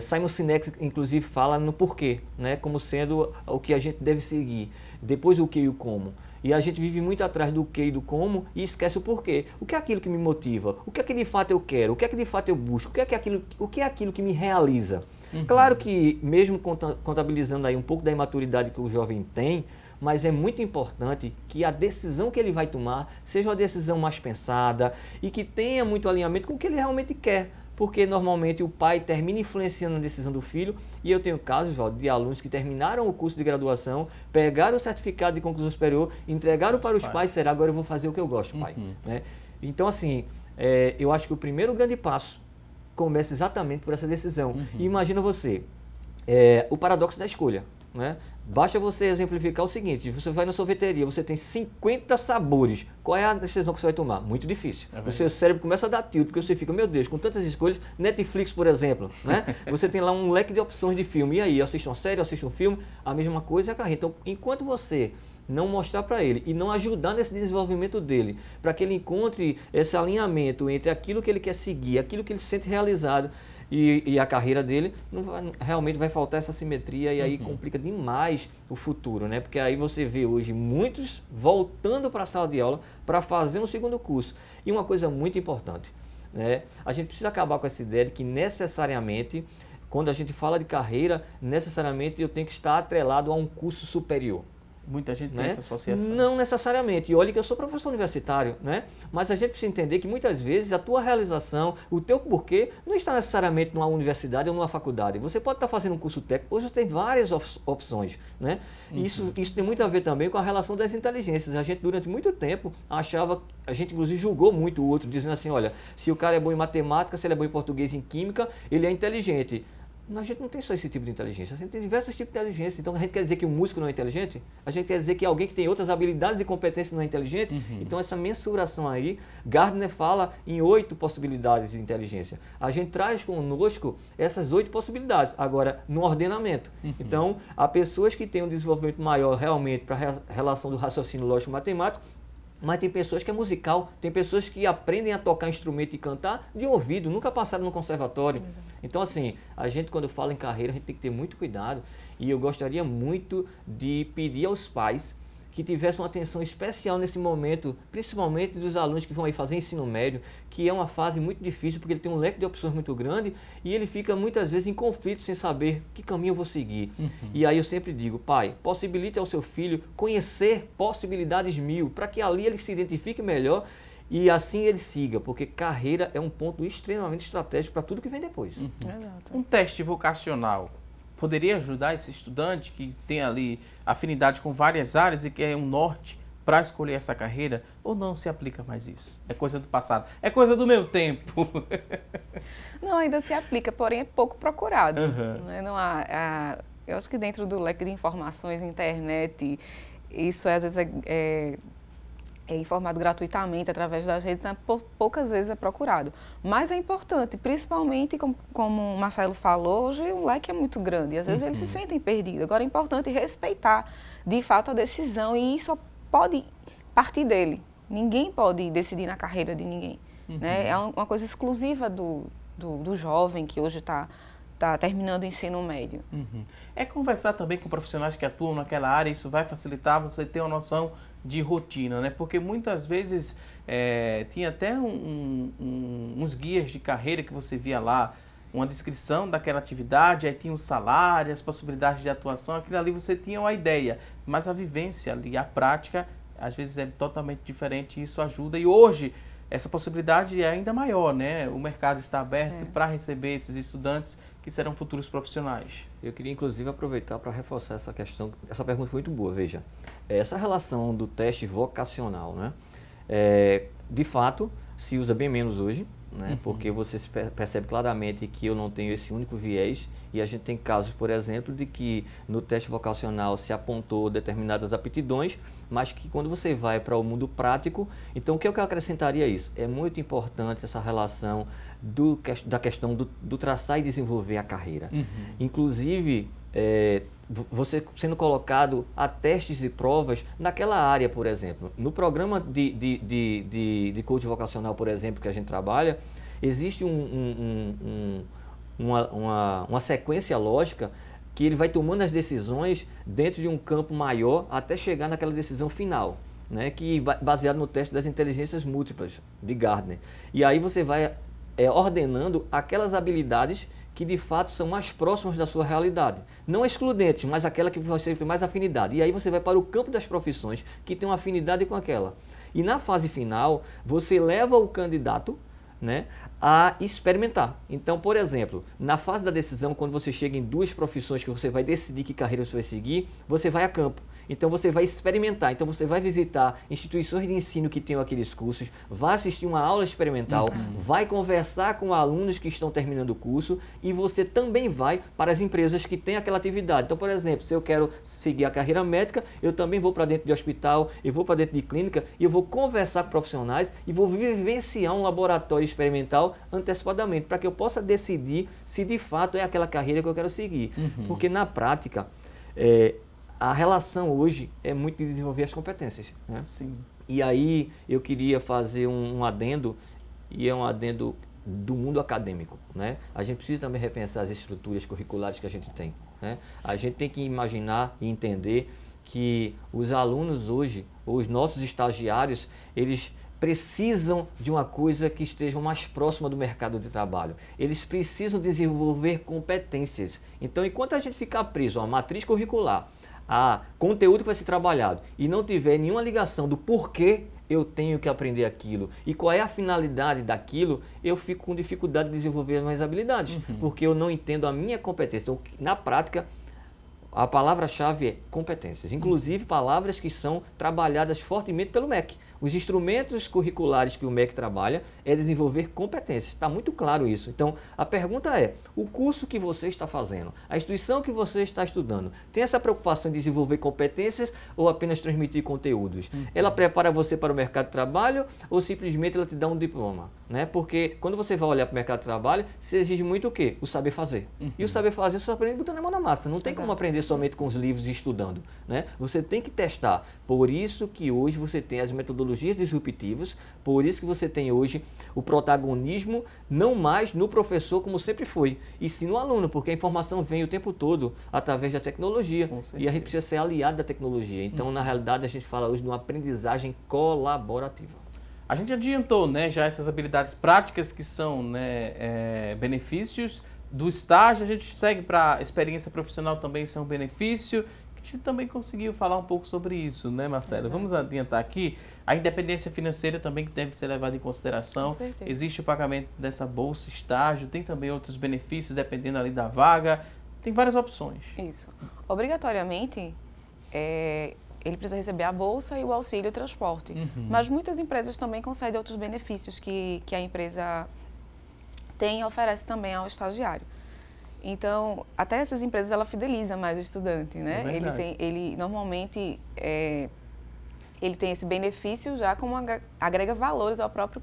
Simon Sinek inclusive fala no porquê, né? Como sendo o que a gente deve seguir, depois o que e o como. E a gente vive muito atrás do que e do como e esquece o porquê. O que é aquilo que me motiva? O que é que de fato eu quero? O que é que de fato eu busco? O que é aquilo que me realiza? Claro que mesmo contabilizando aí um pouco da imaturidade que o jovem tem, mas é muito importante que a decisão que ele vai tomar seja uma decisão mais pensada e que tenha muito alinhamento com o que ele realmente quer. Porque normalmente o pai termina influenciando a decisão do filho, e eu tenho casos, Valdo, de alunos que terminaram o curso de graduação, pegaram o certificado de conclusão superior, entregaram para os pais, será agora eu vou fazer o que eu gosto, pai. Né? Então assim, eu acho que o primeiro grande passo começa exatamente por essa decisão. E imagina você, o paradoxo da escolha, né? Basta você exemplificar o seguinte, você vai na sorveteria, você tem 50 sabores, qual é a decisão que você vai tomar? Muito difícil. O seu cérebro começa a dar tilt, porque você fica, meu Deus, com tantas escolhas, Netflix, por exemplo, né? Você tem lá um leque de opções de filme, e aí, assiste uma série, assiste um filme, a mesma coisa é a carreira. Então, enquanto você não mostrar para ele e não ajudar nesse desenvolvimento dele, para que ele encontre esse alinhamento entre aquilo que ele quer seguir, aquilo que ele se sente realizado, e a carreira dele, realmente vai faltar essa simetria e aí complica demais o futuro, né? Porque aí você vê hoje muitos voltando para a sala de aula para fazer um segundo curso. E uma coisa muito importante, né? A gente precisa acabar com essa ideia de que necessariamente, quando a gente fala de carreira, necessariamente eu tenho que estar atrelado a um curso superior. Muita gente tem Né? essa associação. Não necessariamente. E olha que eu sou professor universitário, né? Mas a gente precisa entender que muitas vezes a tua realização, o teu porquê, não está necessariamente numa universidade ou numa faculdade. Você pode estar fazendo um curso técnico, hoje você tem várias opções, né? E isso tem muito a ver também com a relação das inteligências. A gente, durante muito tempo, achava, a gente inclusive julgou muito o outro, dizendo assim, olha, se o cara é bom em matemática, se ele é bom em português, em química, ele é inteligente. A gente não tem só esse tipo de inteligência, a gente tem diversos tipos de inteligência. Então a gente quer dizer que um músico não é inteligente? A gente quer dizer que alguém que tem outras habilidades e competências não é inteligente? Então essa mensuração aí, Gardner fala em 8 possibilidades de inteligência. A gente traz conosco essas 8 possibilidades, agora no ordenamento. Então há pessoas que têm um desenvolvimento maior realmente para a relação do raciocínio lógico-matemático, mas tem pessoas que é musical, tem pessoas que aprendem a tocar instrumento e cantar de ouvido, nunca passaram no conservatório. Então assim, a gente quando fala em carreira, a gente tem que ter muito cuidado e eu gostaria muito de pedir aos pais que tivessem uma atenção especial nesse momento, principalmente dos alunos que vão aí fazer ensino médio, que é uma fase muito difícil porque ele tem um leque de opções muito grande e ele fica muitas vezes em conflito sem saber que caminho eu vou seguir. E aí eu sempre digo, pai, possibilite ao seu filho conhecer possibilidades 1000, para que ali ele se identifique melhor e assim ele siga, porque carreira é um ponto extremamente estratégico para tudo que vem depois. Exato. Um teste vocacional poderia ajudar esse estudante que tem ali afinidade com várias áreas e quer um norte para escolher essa carreira, ou não se aplica mais isso? É coisa do passado, é coisa do meu tempo. Não, ainda se aplica, porém é pouco procurado. Uhum. Né? Não eu acho que dentro do leque de informações, internet, isso às vezes é informado gratuitamente através das redes, poucas vezes é procurado. Mas é importante, principalmente, como o Marcelo falou, hoje o leque é muito grande e às vezes eles se sentem perdidos. Agora é importante respeitar, de fato, a decisão e isso pode partir dele. Ninguém pode decidir na carreira de ninguém. Né? É uma coisa exclusiva do jovem que hoje está terminando o ensino médio. É conversar também com profissionais que atuam naquela área, isso vai facilitar você ter uma noção de rotina, né? Porque muitas vezes tinha até uns guias de carreira que você via lá, uma descrição daquela atividade, aí tinha o salário, as possibilidades de atuação, aquilo ali você tinha uma ideia, mas a vivência ali, a prática, às vezes é totalmente diferente e isso ajuda. E hoje, essa possibilidade é ainda maior, né? O mercado está aberto para receber esses estudantes que serão futuros profissionais. Eu queria, inclusive, aproveitar para reforçar essa questão. Essa pergunta foi muito boa, veja. Essa relação do teste vocacional, né? De fato, se usa bem menos hoje, né? Porque você percebe claramente que eu não tenho esse único viés e a gente tem casos, por exemplo, de que no teste vocacional se apontou determinadas aptidões, mas que quando você vai para o mundo prático, então o que eu acrescentaria a isso? É muito importante essa relação da questão do traçar e desenvolver a carreira. Inclusive, você sendo colocado a testes e provas naquela área, por exemplo. No programa de coach vocacional, por exemplo, que a gente trabalha, existe uma sequência lógica que ele vai tomando as decisões dentro de um campo maior até chegar naquela decisão final, né, que baseado no teste das inteligências múltiplas de Gardner. E aí você vai ordenando aquelas habilidades que de fato são mais próximas da sua realidade. Não excludentes, mas aquela que você tem mais afinidade. E aí você vai para o campo das profissões que tem uma afinidade com aquela. E na fase final, você leva o candidato, né, a experimentar. Então, por exemplo, na fase da decisão, quando você chega em 2 profissões que você vai decidir que carreira você vai seguir, você vai a campo. Então você vai experimentar, então você vai visitar instituições de ensino que tenham aqueles cursos, vai assistir uma aula experimental, vai conversar com alunos que estão terminando o curso e você também vai para as empresas que têm aquela atividade. Então, por exemplo, se eu quero seguir a carreira médica, eu também vou para dentro de hospital, eu vou para dentro de clínica e eu vou conversar com profissionais e vou vivenciar um laboratório experimental antecipadamente, para que eu possa decidir se de fato é aquela carreira que eu quero seguir. Porque na prática, a relação hoje é muito de desenvolver as competências, né? Sim. E aí eu queria fazer um adendo, e é um adendo do mundo acadêmico, né? A gente precisa também repensar as estruturas curriculares que a gente tem, né? A gente tem que imaginar e entender que os alunos hoje, os nossos estagiários, eles precisam de uma coisa que esteja mais próxima do mercado de trabalho. Eles precisam desenvolver competências. Então, enquanto a gente ficar preso a uma matriz curricular, a conteúdo que vai ser trabalhado e não tiver nenhuma ligação do porquê eu tenho que aprender aquilo e qual é a finalidade daquilo, eu fico com dificuldade de desenvolver as minhas habilidades, porque eu não entendo a minha competência. Então, na prática, a palavra-chave é competências, inclusive palavras que são trabalhadas fortemente pelo MEC. Os instrumentos curriculares que o MEC trabalha é desenvolver competências, está muito claro isso. Então, a pergunta é, o curso que você está fazendo, a instituição que você está estudando, tem essa preocupação em desenvolver competências ou apenas transmitir conteúdos? Ela prepara você para o mercado de trabalho ou simplesmente ela te dá um diploma? Né? Porque quando você vai olhar para o mercado de trabalho, se exige muito o quê? O saber fazer. E o saber fazer você aprende botando a mão na massa, não tem como aprender somente com os livros e estudando. Né? Você tem que testar. Por isso que hoje você tem as metodologias disruptivas, por isso que você tem hoje o protagonismo não mais no professor como sempre foi, e sim no aluno, porque a informação vem o tempo todo através da tecnologia e a gente precisa ser aliado da tecnologia. Então, na realidade, a gente fala hoje de uma aprendizagem colaborativa. A gente adiantou, né, já essas habilidades práticas que são, né, benefícios do estágio, a gente segue para a experiência profissional também são benefício. A gente também conseguiu falar um pouco sobre isso, né, Marcela? Exato. Vamos adiantar aqui. A independência financeira também que deve ser levada em consideração. Existe o pagamento dessa bolsa, estágio, tem também outros benefícios dependendo ali da vaga. Tem várias opções. Isso. Obrigatoriamente, ele precisa receber a bolsa e o auxílio transporte. Mas muitas empresas também concedem outros benefícios que a empresa tem e oferece também ao estagiário. Então, até essas empresas, ela fideliza mais o estudante, né? Ele normalmente, ele tem esse benefício já como agrega valores ao próprio...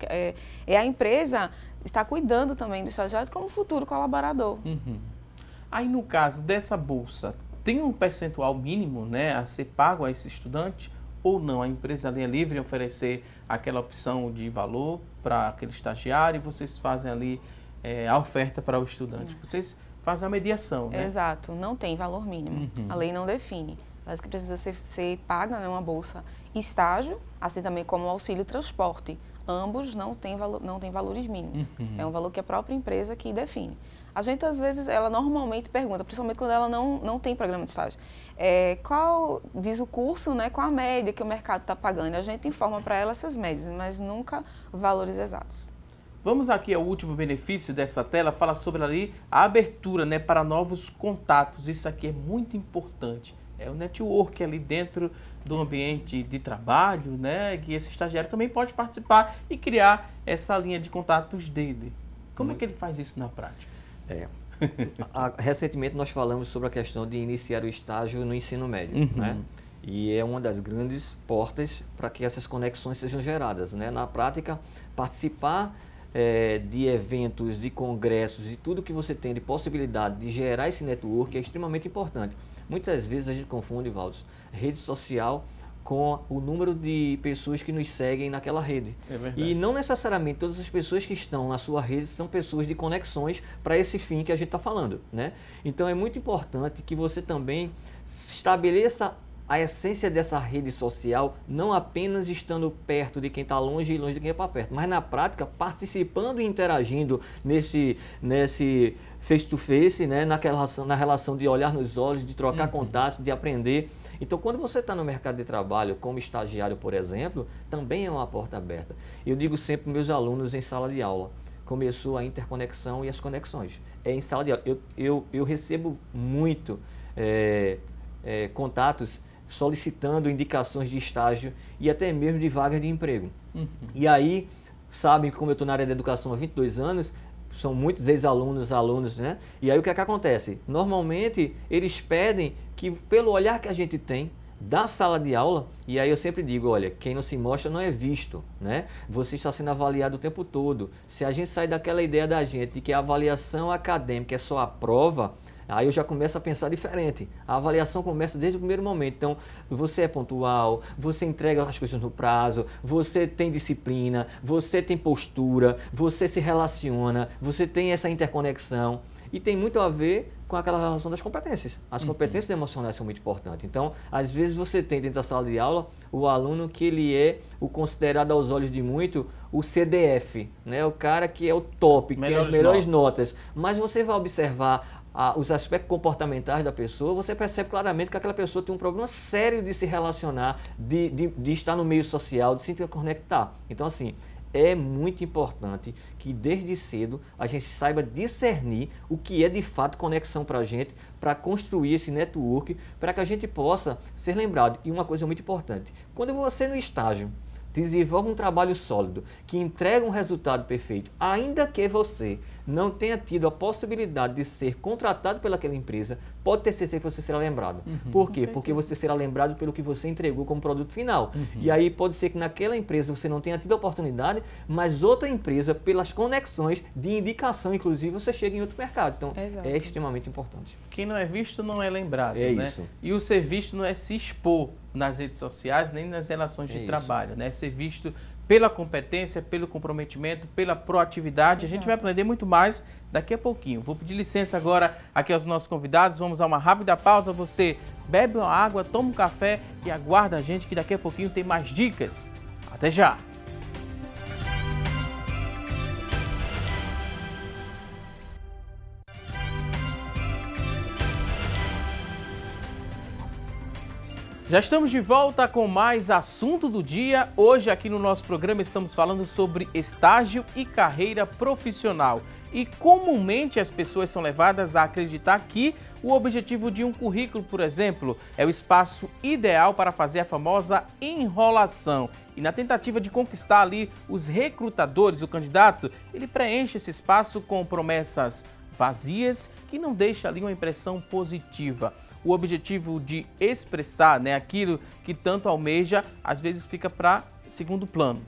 a empresa está cuidando também do estagiário como futuro colaborador. Aí, no caso dessa bolsa, tem um percentual mínimo, né, a ser pago a esse estudante ou não? A empresa ali é livre em oferecer aquela opção de valor para aquele estagiário e vocês fazem ali a oferta para o estudante. Vocês fazem a mediação, né? Exato, não tem valor mínimo. A lei não define. Mas que precisa ser paga, né, uma bolsa estágio, assim também como o auxílio transporte. Ambos não têm valores mínimos. É um valor que a própria empresa que define. A gente, às vezes, ela normalmente pergunta, principalmente quando ela não tem programa de estágio, qual, diz o curso, né, qual a média que o mercado está pagando. A gente informa para ela essas médias, mas nunca valores exatos. Vamos aqui ao último benefício dessa tela, fala sobre ali a abertura, né, para novos contatos. Isso aqui é muito importante. É o network ali dentro do ambiente de trabalho, né, que esse estagiário também pode participar e criar essa linha de contatos dele. Como é que ele faz isso na prática? Recentemente nós falamos sobre a questão de iniciar o estágio no ensino médio, né? E é uma das grandes portas para que essas conexões sejam geradas, né? Na prática, participar de eventos, de congressos e tudo que você tem de possibilidade de gerar esse network é extremamente importante. Muitas vezes a gente confunde, Valdos, rede social com o número de pessoas que nos seguem naquela rede. E não necessariamente todas as pessoas que estão na sua rede são pessoas de conexões para esse fim que a gente está falando, né? Então é muito importante que você também estabeleça a essência dessa rede social, não apenas estando perto de quem está longe e longe de quem está perto, mas na prática participando e interagindo nesse face-to-face, né? na relação de olhar nos olhos, de trocar contatos, de aprender. Então, quando você está no mercado de trabalho, como estagiário, por exemplo, também é uma porta aberta. Eu digo sempre para meus alunos em sala de aula, começou a interconexão e as conexões. Em sala de aula, eu recebo muito contatos solicitando indicações de estágio e até mesmo de vagas de emprego. E aí, sabem, como eu estou na área da educação há 22 anos, são muitos ex-alunos, alunos, né? E aí o que é que acontece? Normalmente, eles pedem que, pelo olhar que a gente tem da sala de aula, e aí eu sempre digo, olha, quem não se mostra não é visto, né? Você está sendo avaliado o tempo todo. Se a gente sair daquela ideia da gente de que a avaliação acadêmica é só a prova, aí eu já começo a pensar diferente. A avaliação começa desde o primeiro momento. Então, você é pontual, você entrega as coisas no prazo, você tem disciplina, você tem postura, você se relaciona, você tem essa interconexão. E tem muito a ver com aquela relação das competências. As competências emocionais são muito importantes. Então, às vezes você tem dentro da sala de aula o aluno que ele é o considerado aos olhos de muito o CDF, né? O cara que é o top, que tem as melhores notas. Mas você vai observar os aspectos comportamentais da pessoa, você percebe claramente que aquela pessoa tem um problema sério de se relacionar, de estar no meio social, de se interconectar. Então, assim, é muito importante que desde cedo a gente saiba discernir o que é de fato conexão para a gente, para construir esse network, para que a gente possa ser lembrado. E uma coisa muito importante, quando você no estágio desenvolve um trabalho sólido, que entrega um resultado perfeito, ainda que você não tenha tido a possibilidade de ser contratado pelaquela empresa, pode ter certeza que você será lembrado. Por quê? Porque você será lembrado pelo que você entregou como produto final. E aí pode ser que naquela empresa você não tenha tido a oportunidade, mas outra empresa, pelas conexões de indicação, inclusive, você chega em outro mercado. Então, é extremamente importante. Quem não é visto não é lembrado, É né? isso. E o ser visto não é se expor nas redes sociais, nem nas relações de trabalho, né? É ser visto pela competência, pelo comprometimento, pela proatividade. A gente vai aprender muito mais daqui a pouquinho. Vou pedir licença agora aqui aos nossos convidados. Vamos a uma rápida pausa. Você bebe uma água, toma um café e aguarda a gente que daqui a pouquinho tem mais dicas. Até já! Já estamos de volta com mais assunto do dia. Hoje aqui no nosso programa estamos falando sobre estágio e carreira profissional. E comumente as pessoas são levadas a acreditar que o objetivo de um currículo, por exemplo, é o espaço ideal para fazer a famosa enrolação. E na tentativa de conquistar ali os recrutadores, o candidato, ele preenche esse espaço com promessas vazias que não deixam ali uma impressão positiva. O objetivo de expressar, né, aquilo que tanto almeja, às vezes fica para segundo plano.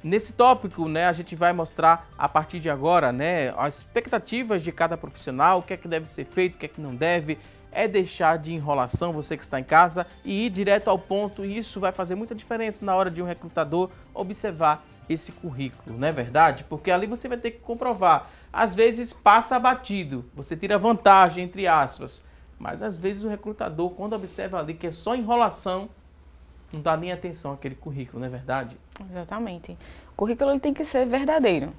Nesse tópico, né, a gente vai mostrar a partir de agora, né, as expectativas de cada profissional, o que é que deve ser feito, o que é que não deve, é deixar de enrolação, você que está em casa, e ir direto ao ponto. E isso vai fazer muita diferença na hora de um recrutador observar esse currículo, não é verdade? Porque ali você vai ter que comprovar. Às vezes passa batido, você tira vantagem, entre aspas. Mas às vezes o recrutador, quando observa ali que é só enrolação, não dá nem atenção àquele currículo, não é verdade? Exatamente. O currículo ele tem que ser verdadeiro.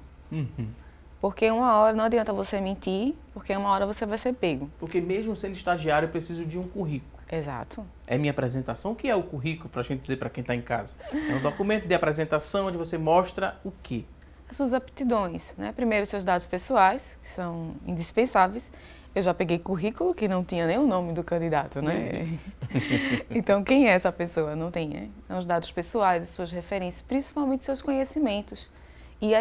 Porque uma hora não adianta você mentir, porque uma hora você vai ser pego. Porque mesmo sendo estagiário, eu preciso de um currículo. Exato. É minha apresentação. O que é o currículo, para a gente dizer para quem está em casa? É um documento de apresentação onde você mostra o quê? As suas aptidões, né? Primeiro, seus dados pessoais, que são indispensáveis. Eu já peguei currículo que não tinha nem o nome do candidato, né? Então, quem é essa pessoa? Não tem, né? São os dados pessoais, as suas referências, principalmente seus conhecimentos. E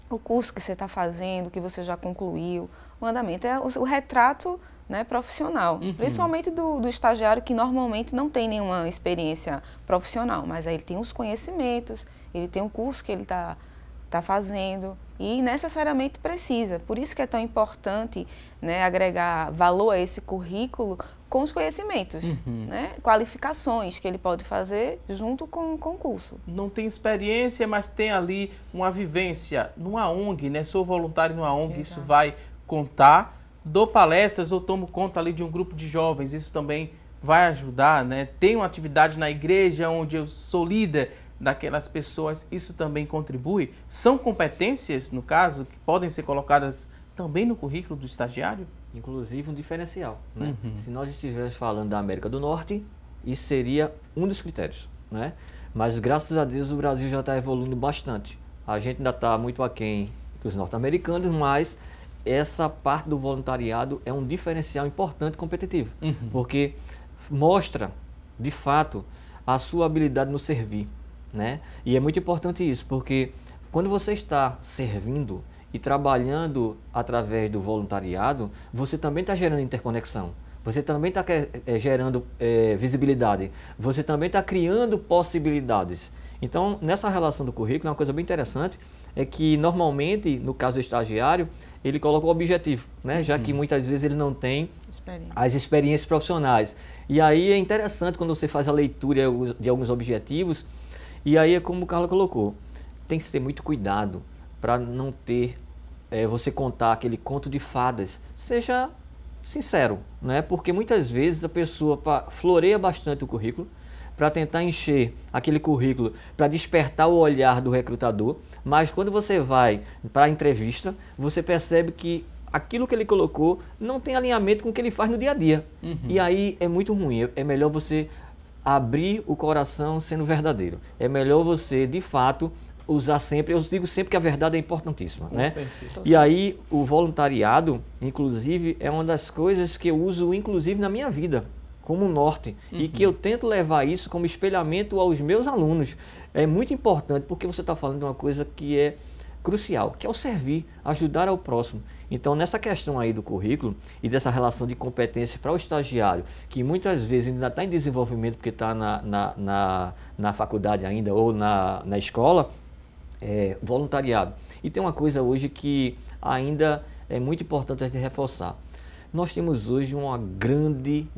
o curso que você está fazendo, que você já concluiu, o andamento. É o retrato, né, profissional. Principalmente do estagiário que normalmente não tem nenhuma experiência profissional, mas aí ele tem os conhecimentos, ele tem um curso que ele está fazendo e necessariamente precisa. Por isso que é tão importante, né, agregar valor a esse currículo com os conhecimentos, né, qualificações que ele pode fazer junto com o curso. Não tem experiência, mas tem ali uma vivência numa ONG, né? Sou voluntário numa ONG, Exato. Isso vai contar. Dou palestras ou tomo conta ali de um grupo de jovens, isso também vai ajudar, né? Tenho uma atividade na igreja onde eu sou líder daquelas pessoas, isso também contribui? São competências, no caso, que podem ser colocadas também no currículo do estagiário? Inclusive um diferencial, né? Se nós estivéssemos falando da América do Norte, isso seria um dos critérios, né? Mas graças a Deus o Brasil já está evoluindo bastante. A gente ainda está muito aquém dos norte-americanos, mas essa parte do voluntariado é um diferencial importante e competitivo, porque mostra, de fato, a sua habilidade no servir, né? E é muito importante isso, porque quando você está servindo e trabalhando através do voluntariado, você também está gerando interconexão, você também está gerando visibilidade, você também está criando possibilidades. Então, nessa relação do currículo, uma coisa bem interessante é que, normalmente, no caso do estagiário, ele coloca o objetivo, né? Já que muitas vezes ele não tem as experiências profissionais. E aí é interessante quando você faz a leitura de alguns objetivos, e aí é como o Carlos colocou, tem que ter muito cuidado para não ter você contar aquele conto de fadas, seja sincero, né? Porque muitas vezes a pessoa floreia bastante o currículo para tentar encher aquele currículo, para despertar o olhar do recrutador, mas quando você vai para a entrevista, você percebe que aquilo que ele colocou não tem alinhamento com o que ele faz no dia a dia. E aí é muito ruim. É melhor você abrir o coração sendo verdadeiro. É melhor você, de fato, usar sempre, eu digo sempre que a verdade é importantíssima, né? E aí o voluntariado, inclusive, é uma das coisas que eu uso, inclusive, na minha vida, como norte, e que eu tento levar isso como espelhamento aos meus alunos. É muito importante, porque você está falando de uma coisa que é crucial, que é o servir, ajudar ao próximo. Então, nessa questão aí do currículo e dessa relação de competência para o estagiário, que muitas vezes ainda está em desenvolvimento porque está na faculdade ainda ou na escola, voluntariado. E tem uma coisa hoje que ainda é muito importante a gente reforçar. Nós temos hoje um grande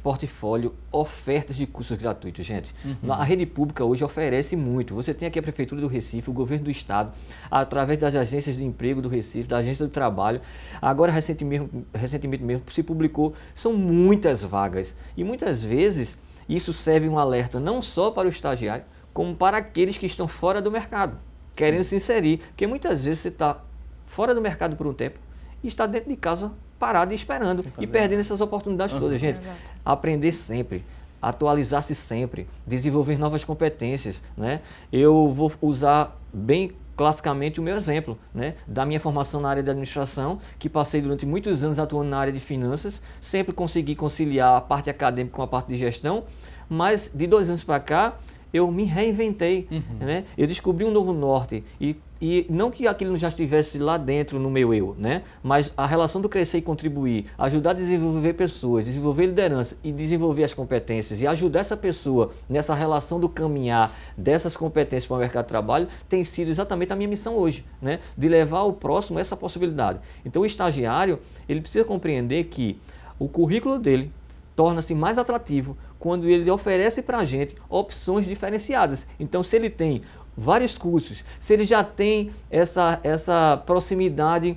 portfólio, ofertas de cursos gratuitos, gente. A rede pública hoje oferece muito. Você tem aqui a Prefeitura do Recife, o Governo do Estado, através das agências de emprego do Recife, da Agência do Trabalho. Agora, recentemente mesmo, se publicou, são muitas vagas. E muitas vezes, isso serve um alerta não só para o estagiário, como para aqueles que estão fora do mercado, querendo se inserir. Porque muitas vezes você está fora do mercado por um tempo e está dentro de casa parado e esperando e perdendo essas oportunidades todas. Gente, aprender sempre, atualizar-se sempre, desenvolver novas competências, né? Eu vou usar bem classicamente o meu exemplo, né? Da minha formação na área de administração, que passei durante muitos anos atuando na área de finanças, sempre consegui conciliar a parte acadêmica com a parte de gestão, mas de 2 anos para cá, eu me reinventei, né? Eu descobri um novo norte e não que aquilo já estivesse lá dentro no meu eu, né? Mas a relação do crescer e contribuir, ajudar a desenvolver pessoas, desenvolver liderança e desenvolver as competências e ajudar essa pessoa nessa relação do caminhar dessas competências para o mercado de trabalho tem sido exatamente a minha missão hoje, né? De levar ao próximo essa possibilidade. Então o estagiário, ele precisa compreender que o currículo dele torna-se mais atrativo quando ele oferece para a gente opções diferenciadas. Então, se ele tem vários cursos, se ele já tem essa proximidade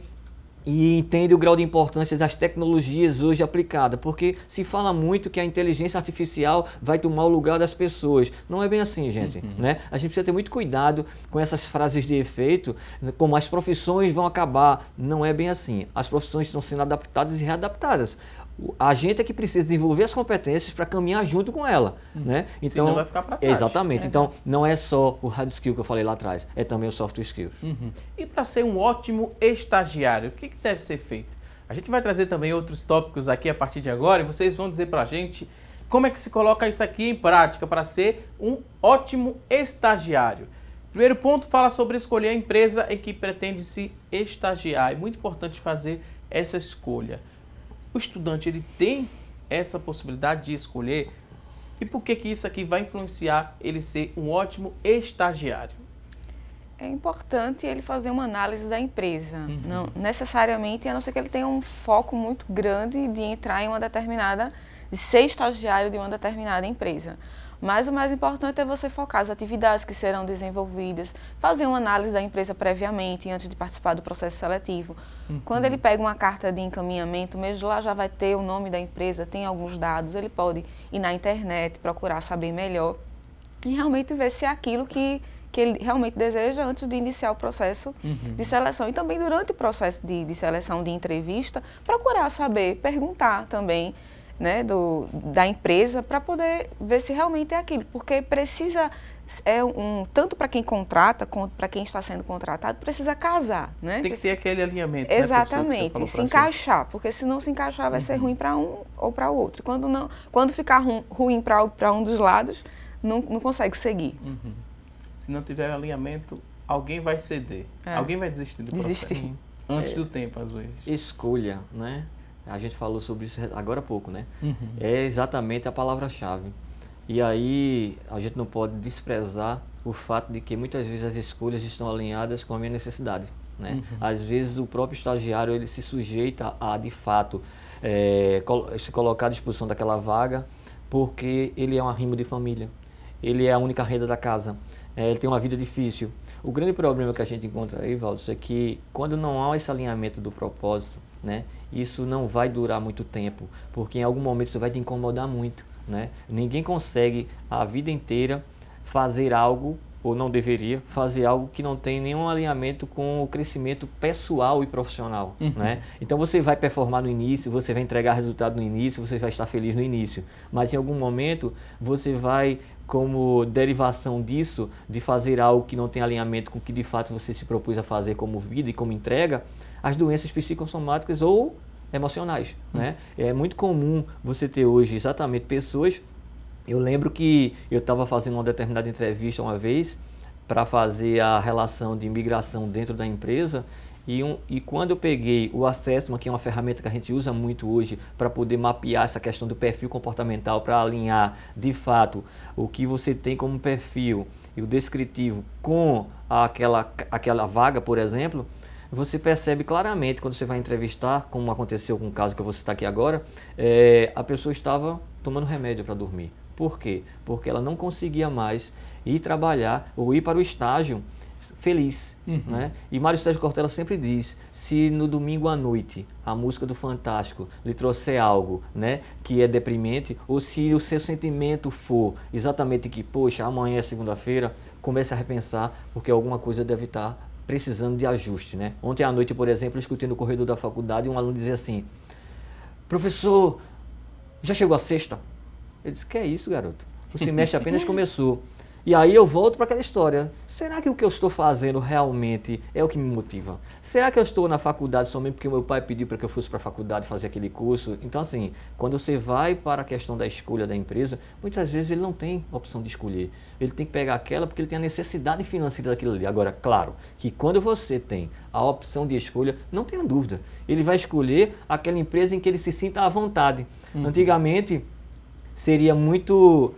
e entende o grau de importância das tecnologias hoje aplicadas, porque se fala muito que a inteligência artificial vai tomar o lugar das pessoas. Não é bem assim, gente, né? A gente precisa ter muito cuidado com essas frases de efeito, como as profissões vão acabar. Não é bem assim. As profissões estão sendo adaptadas e readaptadas. A gente é que precisa desenvolver as competências para caminhar junto com ela, né? Então, senão vai ficar para trás. Exatamente. Então, não é só o hard skill que eu falei lá atrás, é também o soft skills. E para ser um ótimo estagiário, o que deve ser feito? A gente vai trazer também outros tópicos aqui a partir de agora e vocês vão dizer para a gente como é que se coloca isso aqui em prática para ser um ótimo estagiário. Primeiro ponto fala sobre escolher a empresa em que pretende se estagiar. É muito importante fazer essa escolha. O estudante, ele tem essa possibilidade de escolher, e por que isso aqui vai influenciar ele ser um ótimo estagiário? É importante ele fazer uma análise da empresa, não necessariamente, a não ser que ele tenha um foco muito grande de entrar em uma determinada, de ser estagiário de uma determinada empresa. Mas o mais importante é você focar as atividades que serão desenvolvidas, fazer uma análise da empresa previamente, antes de participar do processo seletivo. Quando ele pega uma carta de encaminhamento, mesmo lá já vai ter o nome da empresa, tem alguns dados, ele pode ir na internet, procurar saber melhor e realmente ver se é aquilo que ele realmente deseja antes de iniciar o processo de seleção. E também durante o processo de seleção, de entrevista, procurar saber, perguntar também, né, da empresa para poder ver se realmente é aquilo, porque precisa, tanto para quem contrata quanto para quem está sendo contratado, precisa casar, né? Tem que ter aquele alinhamento. Exatamente, se encaixar, porque se não se encaixar vai ser ruim para um ou para o outro. Quando ficar ruim para um dos lados, não consegue seguir. Se não tiver alinhamento, alguém vai ceder, alguém vai desistir do processo. Antes do tempo, às vezes. Escolha, né? A gente falou sobre isso agora há pouco, né? É exatamente a palavra-chave. E aí a gente não pode desprezar o fato de que muitas vezes as escolhas estão alinhadas com a minha necessidade, né? Às vezes o próprio estagiário ele se sujeita a, de fato, se colocar à disposição daquela vaga porque ele é um arrimo de família. ele é a única renda da casa, ele tem uma vida difícil. O grande problema que a gente encontra aí, Valdo, é que quando não há esse alinhamento do propósito, né, isso não vai durar muito tempo, porque em algum momento isso vai te incomodar muito, né? Ninguém consegue a vida inteira fazer algo, ou não deveria, fazer algo que não tem nenhum alinhamento com o crescimento pessoal e profissional, né? Então você vai performar no início, você vai entregar resultado no início, você vai estar feliz no início, mas em algum momento você vai, como derivação disso, de fazer algo que não tem alinhamento com o que de fato você se propôs a fazer como vida e como entrega, as doenças psicossomáticas ou emocionais, né? É muito comum você ter hoje exatamente pessoas. Eu lembro que eu estava fazendo uma determinada entrevista uma vez para fazer a relação de imigração dentro da empresa e quando eu peguei o Assessment, que é uma ferramenta que a gente usa muito hoje para poder mapear essa questão do perfil comportamental, para alinhar de fato o que você tem como perfil e o descritivo com aquela vaga, por exemplo, você percebe claramente quando você vai entrevistar, como aconteceu com o caso que eu vou citar aqui agora, a pessoa estava tomando remédio para dormir. Por quê? Porque ela não conseguia mais ir trabalhar ou ir para o estágio feliz. Né? E Mário Sérgio Cortella sempre diz, se no domingo à noite a música do Fantástico lhe trouxer algo, né, que é deprimente, ou se o seu sentimento for exatamente que, poxa, amanhã é segunda-feira, comece a repensar, porque alguma coisa deve estar precisando de ajuste. Né? Ontem à noite, por exemplo, eu escutei no corredor da faculdade um aluno dizer assim, professor, já chegou a sexta? Eu disse, que é isso, garoto? O semestre apenas começou. E aí eu volto para aquela história. Será que o que eu estou fazendo realmente é o que me motiva? Será que eu estou na faculdade somente porque meu pai pediu para que eu fosse para a faculdade fazer aquele curso? Então, assim, quando você vai para a questão da escolha da empresa, muitas vezes ele não tem opção de escolher. Ele tem que pegar aquela porque ele tem a necessidade financeira daquilo ali. Agora, claro, que quando você tem a opção de escolha, não tenha dúvida. Ele vai escolher aquela empresa em que ele se sinta à vontade. Antigamente, seria muito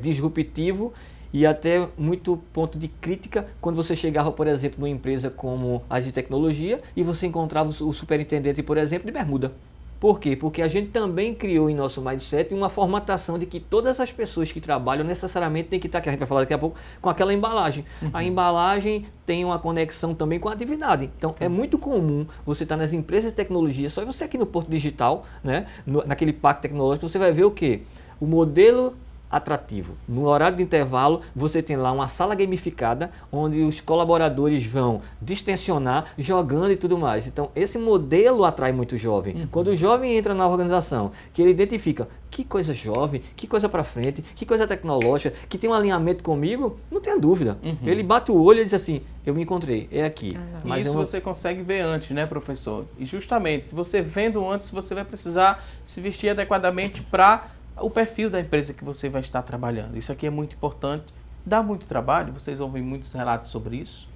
disruptivo e até muito ponto de crítica quando você chegava, por exemplo, numa empresa como a de tecnologia e você encontrava o superintendente, por exemplo, de bermuda. Por quê? Porque a gente também criou em nosso mindset uma formatação de que todas as pessoas que trabalham necessariamente têm que estar, que a gente vai falar daqui a pouco, com aquela embalagem. A embalagem tem uma conexão também com a atividade. Então, é muito comum você estar nas empresas de tecnologia, só você aqui no Porto Digital, né, naquele parque tecnológico, você vai ver o quê? O modelo atrativo. No horário de intervalo, você tem lá uma sala gamificada, onde os colaboradores vão distensionar, jogando e tudo mais. Então, esse modelo atrai muito jovem. Quando o jovem entra na organização, que ele identifica que coisa jovem, que coisa para frente, que coisa tecnológica, que tem um alinhamento comigo, não tenha dúvida. Ele bate o olho e diz assim, eu me encontrei, é aqui. Mas isso você consegue ver antes, né, professor? E justamente, se você vendo antes, você vai precisar se vestir adequadamente para o perfil da empresa que você vai estar trabalhando. Isso aqui é muito importante. Dá muito trabalho? Vocês ouvem muitos relatos sobre isso?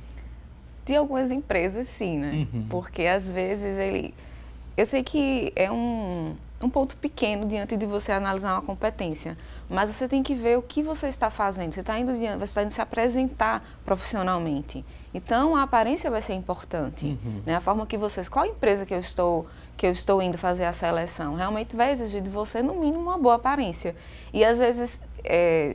De algumas empresas, sim, né? Porque às vezes eu sei que é um ponto pequeno diante de você analisar uma competência, mas você tem que ver o que você está fazendo. Você está indo se apresentar profissionalmente. Então, a aparência vai ser importante. Né? A forma que vocês... Qual empresa que eu estou indo fazer a seleção? Realmente vai exigir de você, no mínimo, uma boa aparência. E, às vezes,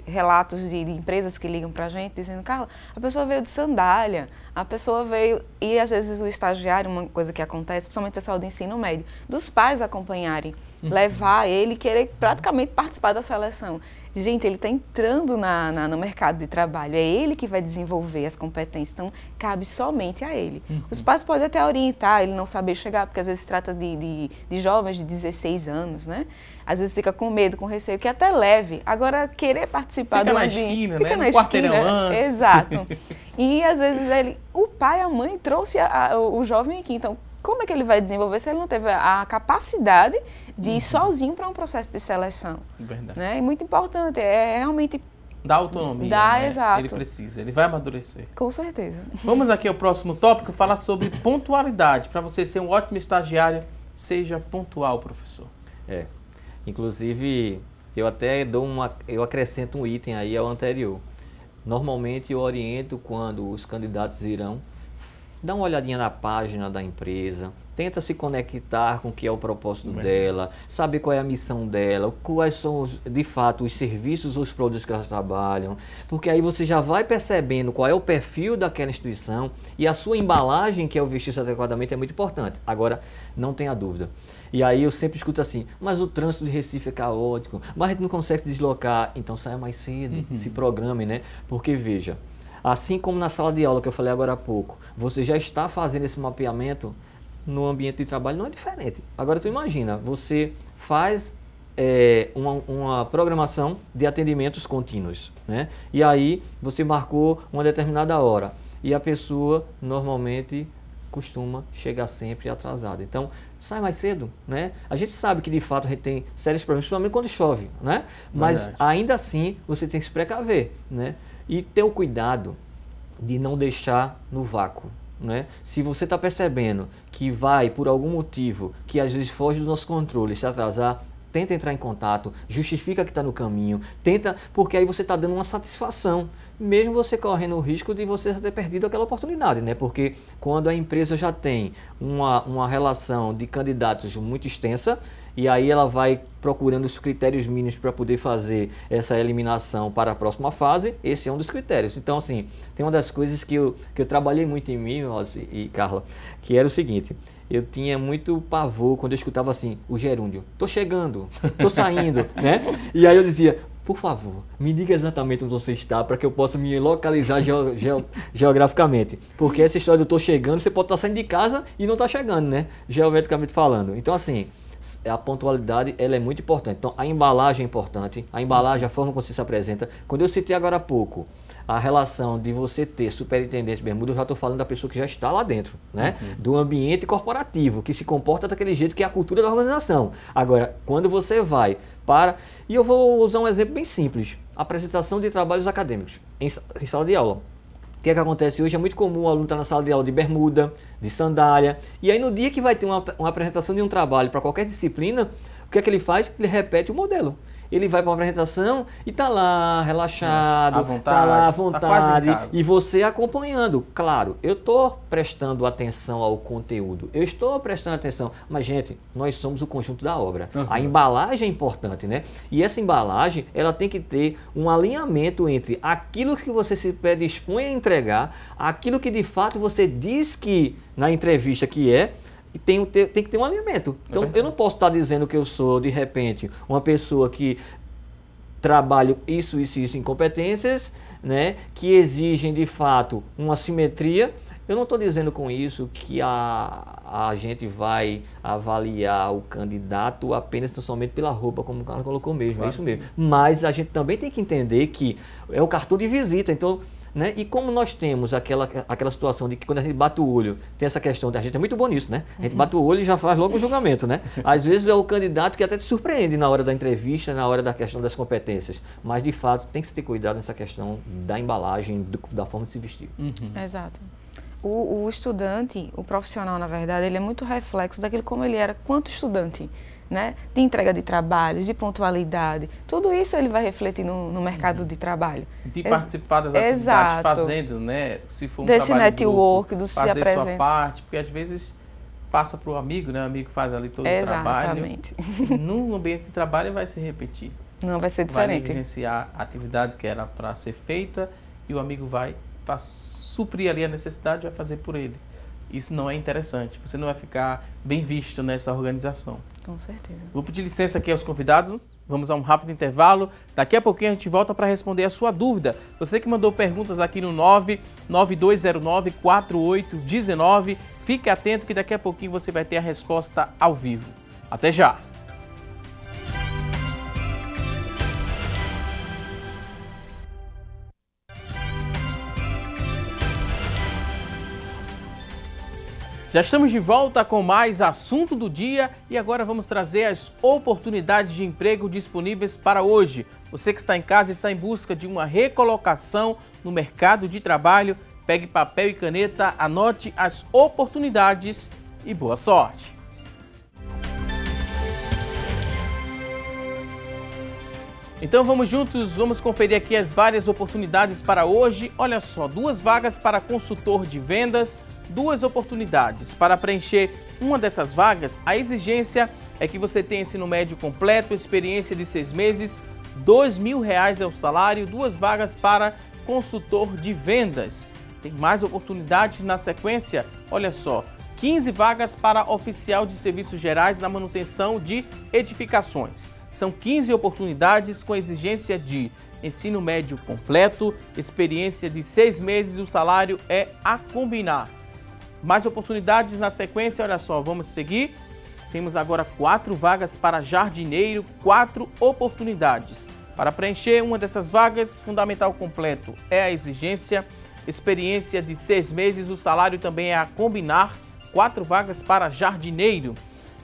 relatos de empresas que ligam para a gente dizendo, Carla, a pessoa veio de sandália, a pessoa veio... E, às vezes, o estagiário, uma coisa que acontece, principalmente o pessoal do ensino médio, dos pais acompanharem, levar ele, querer praticamente participar da seleção. Gente, ele está entrando no mercado de trabalho, é ele que vai desenvolver as competências, então cabe somente a ele. Os pais podem até orientar, ele não saber chegar, porque às vezes se trata de jovens de 16 anos, né? Às vezes fica com medo, com receio, que até leve. Agora, querer participar fica do na ambiente... Esquina, fica né? na No quarteirão esquina, antes. exato. E às vezes o pai, a mãe trouxe o jovem aqui, então como é que ele vai desenvolver se ele não teve a capacidade de ir sozinho para um processo de seleção? Verdade. Né? É muito importante, é realmente... Dá autonomia, Dá, né? exato. Ele precisa, ele vai amadurecer. Com certeza. Vamos aqui ao próximo tópico, falar sobre pontualidade. Para você ser um ótimo estagiário, seja pontual, professor. Inclusive, eu até eu acrescento um item aí ao anterior. Normalmente eu oriento quando os candidatos irão dá uma olhadinha na página da empresa, tenta se conectar com o que é o propósito dela, saber qual é a missão dela, quais são, de fato, os serviços, os produtos que elas trabalham, porque aí você já vai percebendo qual é o perfil daquela instituição e a sua embalagem, que é o vestir-se adequadamente, é muito importante. Agora, não tenha dúvida. E aí eu sempre escuto assim, mas o trânsito de Recife é caótico, mas a gente não consegue se deslocar, então saia mais cedo, se programe, né? Porque veja, assim como na sala de aula que eu falei agora há pouco, você já está fazendo esse mapeamento, no ambiente de trabalho não é diferente. Agora tu imagina, você faz uma programação de atendimentos contínuos, né? E aí você marcou uma determinada hora e a pessoa normalmente costuma chegar sempre atrasada. Então, sai mais cedo, né? A gente sabe que de fato a gente tem sérios problemas, principalmente quando chove, né? Mas ainda assim você tem que se precaver, né? E ter o cuidado de não deixar no vácuo, né? Se você está percebendo que vai, por algum motivo, que às vezes foge do nosso controle, se atrasar, tenta entrar em contato, justifica que está no caminho, tenta, porque aí você está dando uma satisfação, mesmo você correndo o risco de você ter perdido aquela oportunidade, né? Porque quando a empresa já tem uma relação de candidatos muito extensa, e aí ela vai procurando os critérios mínimos para poder fazer essa eliminação para a próxima fase, esse é um dos critérios. Então, assim, tem uma das coisas que eu trabalhei muito em mim, Rose e Carla, que era o seguinte, eu tinha muito pavor quando eu escutava assim, o gerúndio, tô chegando, tô saindo, né? E aí eu dizia, por favor, me diga exatamente onde você está para que eu possa me localizar geograficamente. Porque essa história do tô chegando, você pode estar saindo de casa e não está chegando, né? Geometricamente falando. Então, assim, a pontualidade ela é muito importante. Então, a embalagem é importante, a embalagem, a forma como você se apresenta. Quando eu citei agora há pouco a relação de você ter superintendente bermuda, eu já estou falando da pessoa que já está lá dentro, né? Do ambiente corporativo, que se comporta daquele jeito que é a cultura da organização. Agora, quando você vai para... E eu vou usar um exemplo bem simples. Apresentação de trabalhos acadêmicos em sala de aula. O que é que acontece hoje? É muito comum o aluno estar na sala de aula de bermuda, de sandália, e aí no dia que vai ter uma apresentação de um trabalho para qualquer disciplina, o que é que ele faz? Ele repete o modelo. Ele vai para uma apresentação e está lá, relaxado, está lá à vontade, e você acompanhando. Claro, eu estou prestando atenção ao conteúdo, eu estou prestando atenção, mas, gente, nós somos o conjunto da obra. A embalagem é importante, né? E essa embalagem, ela tem que ter um alinhamento entre aquilo que você se predispõe a entregar, aquilo que, de fato, você diz que, na entrevista que é, e tem que ter um alinhamento. Então, eu não posso estar dizendo que eu sou, de repente, uma pessoa que trabalho isso em competências, né, que exigem, de fato, uma simetria. Eu não estou dizendo com isso que a gente vai avaliar o candidato apenas somente pela roupa, como o Carlos colocou mesmo, claro. É isso mesmo. Mas a gente também tem que entender que é o cartão de visita, então... Né? E como nós temos aquela situação de que quando a gente bate o olho, tem essa questão, a gente é muito bom nisso, né? A gente bate o olho e já faz logo o julgamento, né? Às vezes é o candidato que até te surpreende na hora da entrevista, na hora da questão das competências. Mas, de fato, tem que se ter cuidado nessa questão da embalagem, da forma de se vestir. Exato. O estudante, o profissional, na verdade, ele é muito reflexo daquilo como ele era quanto estudante. Né? De entrega de trabalho, de pontualidade, tudo isso ele vai refletir no mercado de trabalho. De participar das atividades fazendo, né? Se for um desse trabalho network, do se fazer apresenta. sua parte, porque às vezes passa para o amigo, né? O amigo faz ali todo o trabalho. Exatamente. No ambiente de trabalho vai se repetir. Não, vai ser diferente. Vai negligenciar a atividade que era para ser feita e o amigo vai, para suprir ali a necessidade, vai fazer por ele. Isso não é interessante. Você não vai ficar bem visto nessa organização. Com certeza. Vou pedir licença aqui aos convidados. Vamos a um rápido intervalo. Daqui a pouquinho a gente volta para responder a sua dúvida. Você que mandou perguntas aqui no 99209-4819. Fique atento que daqui a pouquinho você vai ter a resposta ao vivo. Até já! Já estamos de volta com mais assunto do dia e agora vamos trazer as oportunidades de emprego disponíveis para hoje. Você que está em casa e está em busca de uma recolocação no mercado de trabalho, pegue papel e caneta, anote as oportunidades e boa sorte! Então vamos juntos, vamos conferir aqui as várias oportunidades para hoje. Olha só, 2 vagas para consultor de vendas, 2 oportunidades. Para preencher uma dessas vagas, a exigência é que você tenha ensino médio completo, experiência de 6 meses, R$2.000 é o salário, 2 vagas para consultor de vendas. Tem mais oportunidades na sequência, olha só, 15 vagas para oficial de serviços gerais na manutenção de edificações. São 15 oportunidades com exigência de ensino médio completo, experiência de 6 meses e o salário é a combinar. Mais oportunidades na sequência, olha só, vamos seguir. Temos agora 4 vagas para jardineiro, 4 oportunidades. Para preencher uma dessas vagas, fundamental completo é a exigência, experiência de 6 meses, o salário também é a combinar, 4 vagas para jardineiro.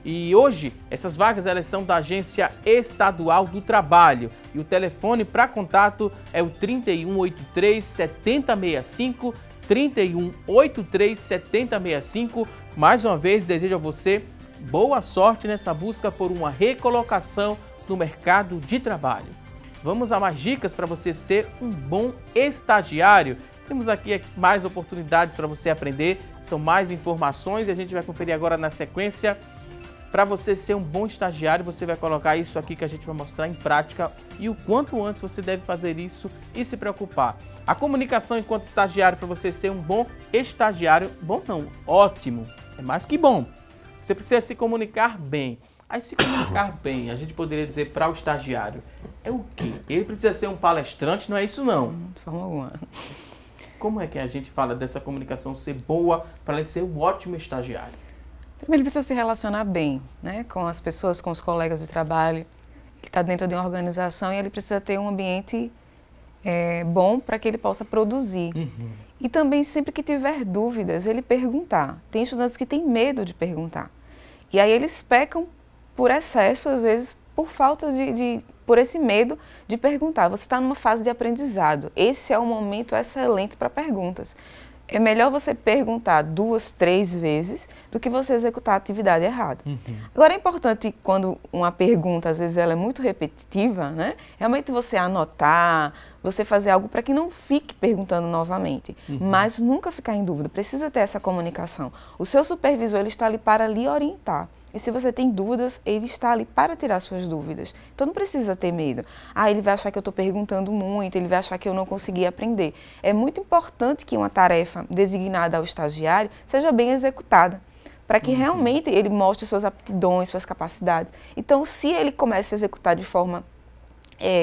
E hoje, essas vagas elas são da Agência Estadual do Trabalho. E o telefone para contato é o 3183-7065, 3183-7065. Mais uma vez, desejo a você boa sorte nessa busca por uma recolocação no mercado de trabalho. Vamos a mais dicas para você ser um bom estagiário. Temos aqui mais oportunidades para você aprender, são mais informações e a gente vai conferir agora na sequência. Para você ser um bom estagiário, você vai colocar isso aqui que a gente vai mostrar em prática e o quanto antes você deve fazer isso e se preocupar. A comunicação enquanto estagiário, para você ser um bom estagiário, bom não, ótimo, é mais que bom. Você precisa se comunicar bem. Aí se comunicar bem, a gente poderia dizer para o estagiário, é o quê? Ele precisa ser um palestrante, não é isso não? De forma alguma. Como é que a gente fala dessa comunicação ser boa para ele ser um ótimo estagiário? Primeiro, ele precisa se relacionar bem, né, com as pessoas, com os colegas de trabalho. Ele está dentro de uma organização e ele precisa ter um ambiente bom para que ele possa produzir. E também, sempre que tiver dúvidas, ele perguntar. Tem estudantes que têm medo de perguntar. E aí eles pecam por excesso, às vezes, por falta por esse medo de perguntar. Você está numa fase de aprendizado. Esse é o momento excelente para perguntas. É melhor você perguntar 2, 3 vezes do que você executar a atividade errada. Agora, é importante, quando uma pergunta, às vezes, ela é muito repetitiva, né? Realmente você anotar, você fazer algo para que não fique perguntando novamente. Mas nunca ficar em dúvida, precisa ter essa comunicação. O seu supervisor, ele está ali para lhe orientar. E se você tem dúvidas, ele está ali para tirar suas dúvidas. Então não precisa ter medo. Ah, ele vai achar que eu estou perguntando muito, ele vai achar que eu não consegui aprender. É muito importante que uma tarefa designada ao estagiário seja bem executada, para que realmente ele mostre suas aptidões, suas capacidades. Então, se ele começa a executar de forma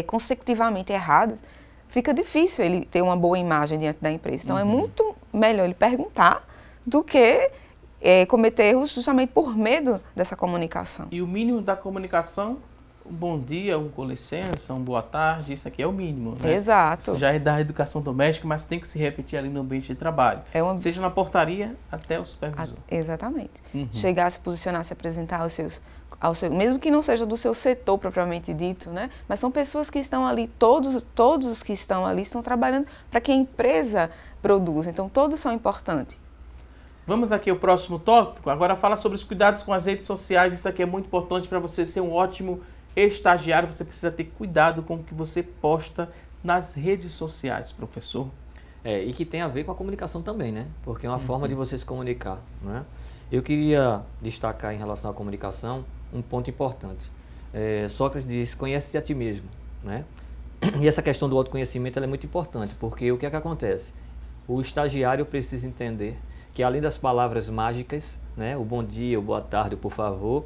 consecutivamente errada, fica difícil ele ter uma boa imagem diante da empresa. Então, é muito melhor ele perguntar do que cometer erros justamente por medo dessa comunicação. E o mínimo da comunicação, um bom dia, um com licença, um boa tarde, isso aqui é o mínimo, né? Exato. Isso já é da educação doméstica, mas tem que se repetir ali no ambiente de trabalho. Seja na portaria até o supervisor. Exatamente. Chegar, se posicionar, se apresentar mesmo que não seja do seu setor propriamente dito, né? Mas são pessoas que estão ali, todos os que estão ali estão trabalhando para que a empresa produza. Então, todos são importantes. Vamos aqui ao próximo tópico. Agora fala sobre os cuidados com as redes sociais. Isso aqui é muito importante para você ser um ótimo estagiário. Você precisa ter cuidado com o que você posta nas redes sociais, professor. E que tem a ver com a comunicação também, né? Porque é uma forma de você se comunicar, né? Eu queria destacar em relação à comunicação um ponto importante. Sócrates diz, conhece-te a ti mesmo, né? E essa questão do autoconhecimento ela é muito importante, porque o que é que acontece? O estagiário precisa entender que além das palavras mágicas, né, o bom dia, o boa tarde, o por favor,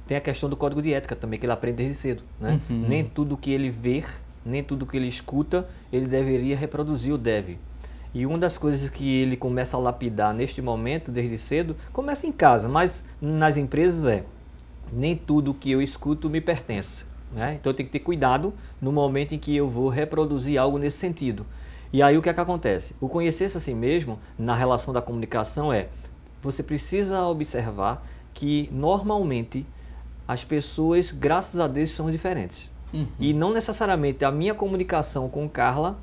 tem a questão do código de ética também, que ele aprende desde cedo, né? Nem tudo que ele vê, nem tudo que ele escuta, ele deveria reproduzir ou deve. E uma das coisas que ele começa a lapidar neste momento, desde cedo, começa em casa, mas nas empresas nem tudo que eu escuto me pertence, né? Então eu tenho que ter cuidado no momento em que eu vou reproduzir algo nesse sentido. E aí o que é que acontece? O conhecer-se a si mesmo, na relação da comunicação, você precisa observar que normalmente as pessoas, graças a Deus, são diferentes. E não necessariamente a minha comunicação com Carla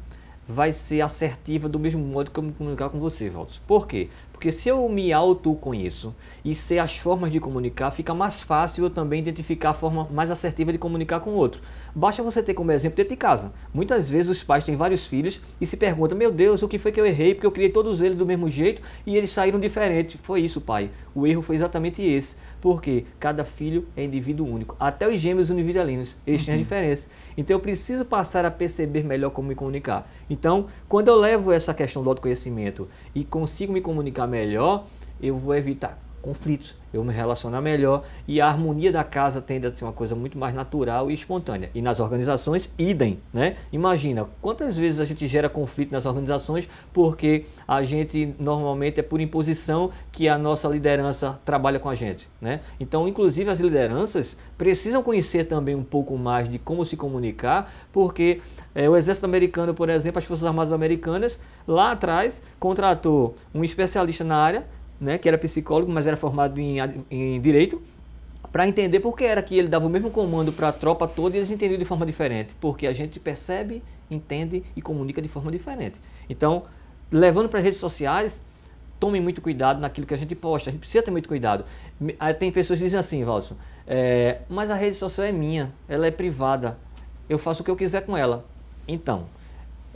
vai ser assertiva do mesmo modo que eu me comunicar com você, Valdos. Por quê? Porque Porque se eu me autoconheço e sei as formas de comunicar, fica mais fácil eu também identificar a forma mais assertiva de comunicar com o outro. Basta você ter como exemplo dentro de casa. Muitas vezes os pais têm vários filhos e se perguntam, meu Deus, o que foi que eu errei? Porque eu criei todos eles do mesmo jeito e eles saíram diferentes. Foi isso, pai. O erro foi exatamente esse. Porque cada filho é indivíduo único. Até os gêmeos univitelinos, eles têm a diferença. Então eu preciso passar a perceber melhor como me comunicar. Então, quando eu levo essa questão do autoconhecimento e consigo me comunicar melhor, eu vou evitar conflitos, eu me relacionar melhor e a harmonia da casa tende a ser uma coisa muito mais natural e espontânea. E nas organizações, idem, né? Imagina, quantas vezes a gente gera conflito nas organizações porque a gente normalmente é por imposição que a nossa liderança trabalha com a gente, né? Então, inclusive as lideranças precisam conhecer também um pouco mais de como se comunicar, porque o Exército Americano, por exemplo, as Forças Armadas Americanas, lá atrás, contratou um especialista na área, né, que era psicólogo, mas era formado em Direito, para entender por que era que ele dava o mesmo comando para a tropa toda e eles entendiam de forma diferente. Porque a gente percebe, entende e comunica de forma diferente. Então, levando para as redes sociais, tome muito cuidado naquilo que a gente posta. A gente precisa ter muito cuidado. Tem pessoas que dizem assim, Valson, mas a rede social é minha, ela é privada, eu faço o que eu quiser com ela. Então,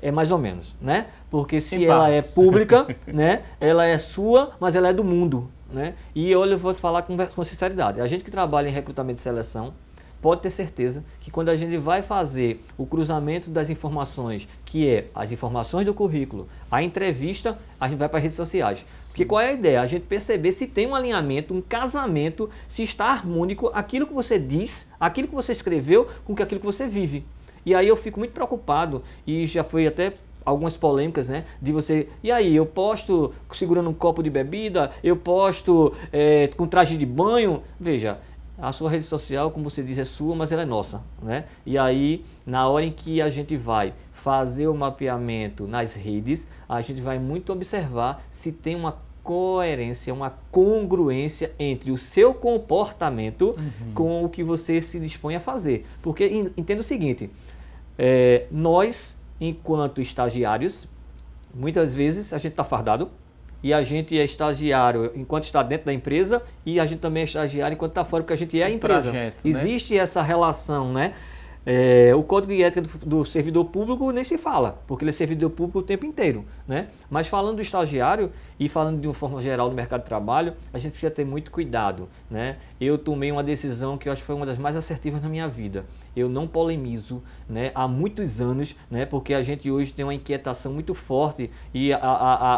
é mais ou menos, né? Porque se ela é pública, né? Ela é sua, mas ela é do mundo, né? E olha, eu vou te falar com sinceridade. A gente que trabalha em recrutamento e seleção pode ter certeza que quando a gente vai fazer o cruzamento das informações, que é as informações do currículo, a entrevista, a gente vai para as redes sociais. Sim. Porque qual é a ideia? A gente perceber se tem um alinhamento, um casamento, se está harmônico aquilo que você diz, aquilo que você escreveu com aquilo que você vive. E aí eu fico muito preocupado, e já foi até algumas polêmicas, né? De você, e aí, eu posto segurando um copo de bebida, eu posto com traje de banho. Veja, a sua rede social, como você diz, é sua, mas ela é nossa, né? E aí, na hora em que a gente vai fazer o mapeamento nas redes, a gente vai muito observar se tem uma coerência, uma congruência entre o seu comportamento com o que você se dispõe a fazer. Porque entenda o seguinte, nós, enquanto estagiários, muitas vezes a gente está fardado e a gente é estagiário enquanto está dentro da empresa e a gente também é estagiário enquanto está fora, porque a gente é a empresa. Projeto, existe, né? Essa relação, né? O código de ética do servidor público nem se fala, porque ele é servidor público o tempo inteiro, né? Mas falando do estagiário e falando de uma forma geral do mercado de trabalho, a gente precisa ter muito cuidado, né? Eu tomei uma decisão que eu acho que foi uma das mais assertivas na minha vida. Eu não polemizo, né, há muitos anos, né, porque a gente hoje tem uma inquietação muito forte e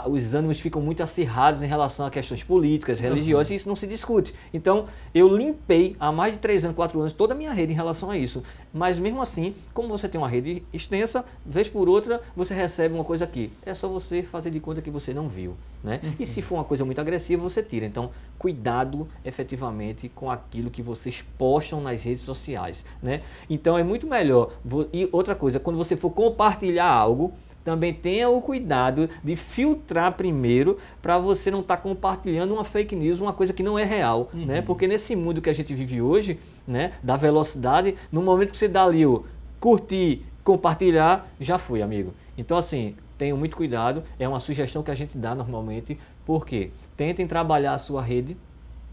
os ânimos ficam muito acirrados em relação a questões políticas, religiosas, e isso não se discute. Então, eu limpei há mais de 3 anos, 4 anos, toda a minha rede em relação a isso. Mas mesmo assim, como você tem uma rede extensa, vez por outra, você recebe uma coisa aqui. É só você fazer de conta que você não viu, né? E se for uma coisa muito agressiva, você tira. Então, cuidado efetivamente com aquilo que vocês postam nas redes sociais, né? Então, é muito melhor. E outra coisa, quando você for compartilhar algo, também tenha o cuidado de filtrar primeiro para você não estar compartilhando uma fake news, uma coisa que não é real, né? Porque nesse mundo que a gente vive hoje, né, da velocidade, no momento que você dá ali o curtir, compartilhar, já foi, amigo. Então, assim, tenham muito cuidado, é uma sugestão que a gente dá normalmente, porque tentem trabalhar a sua rede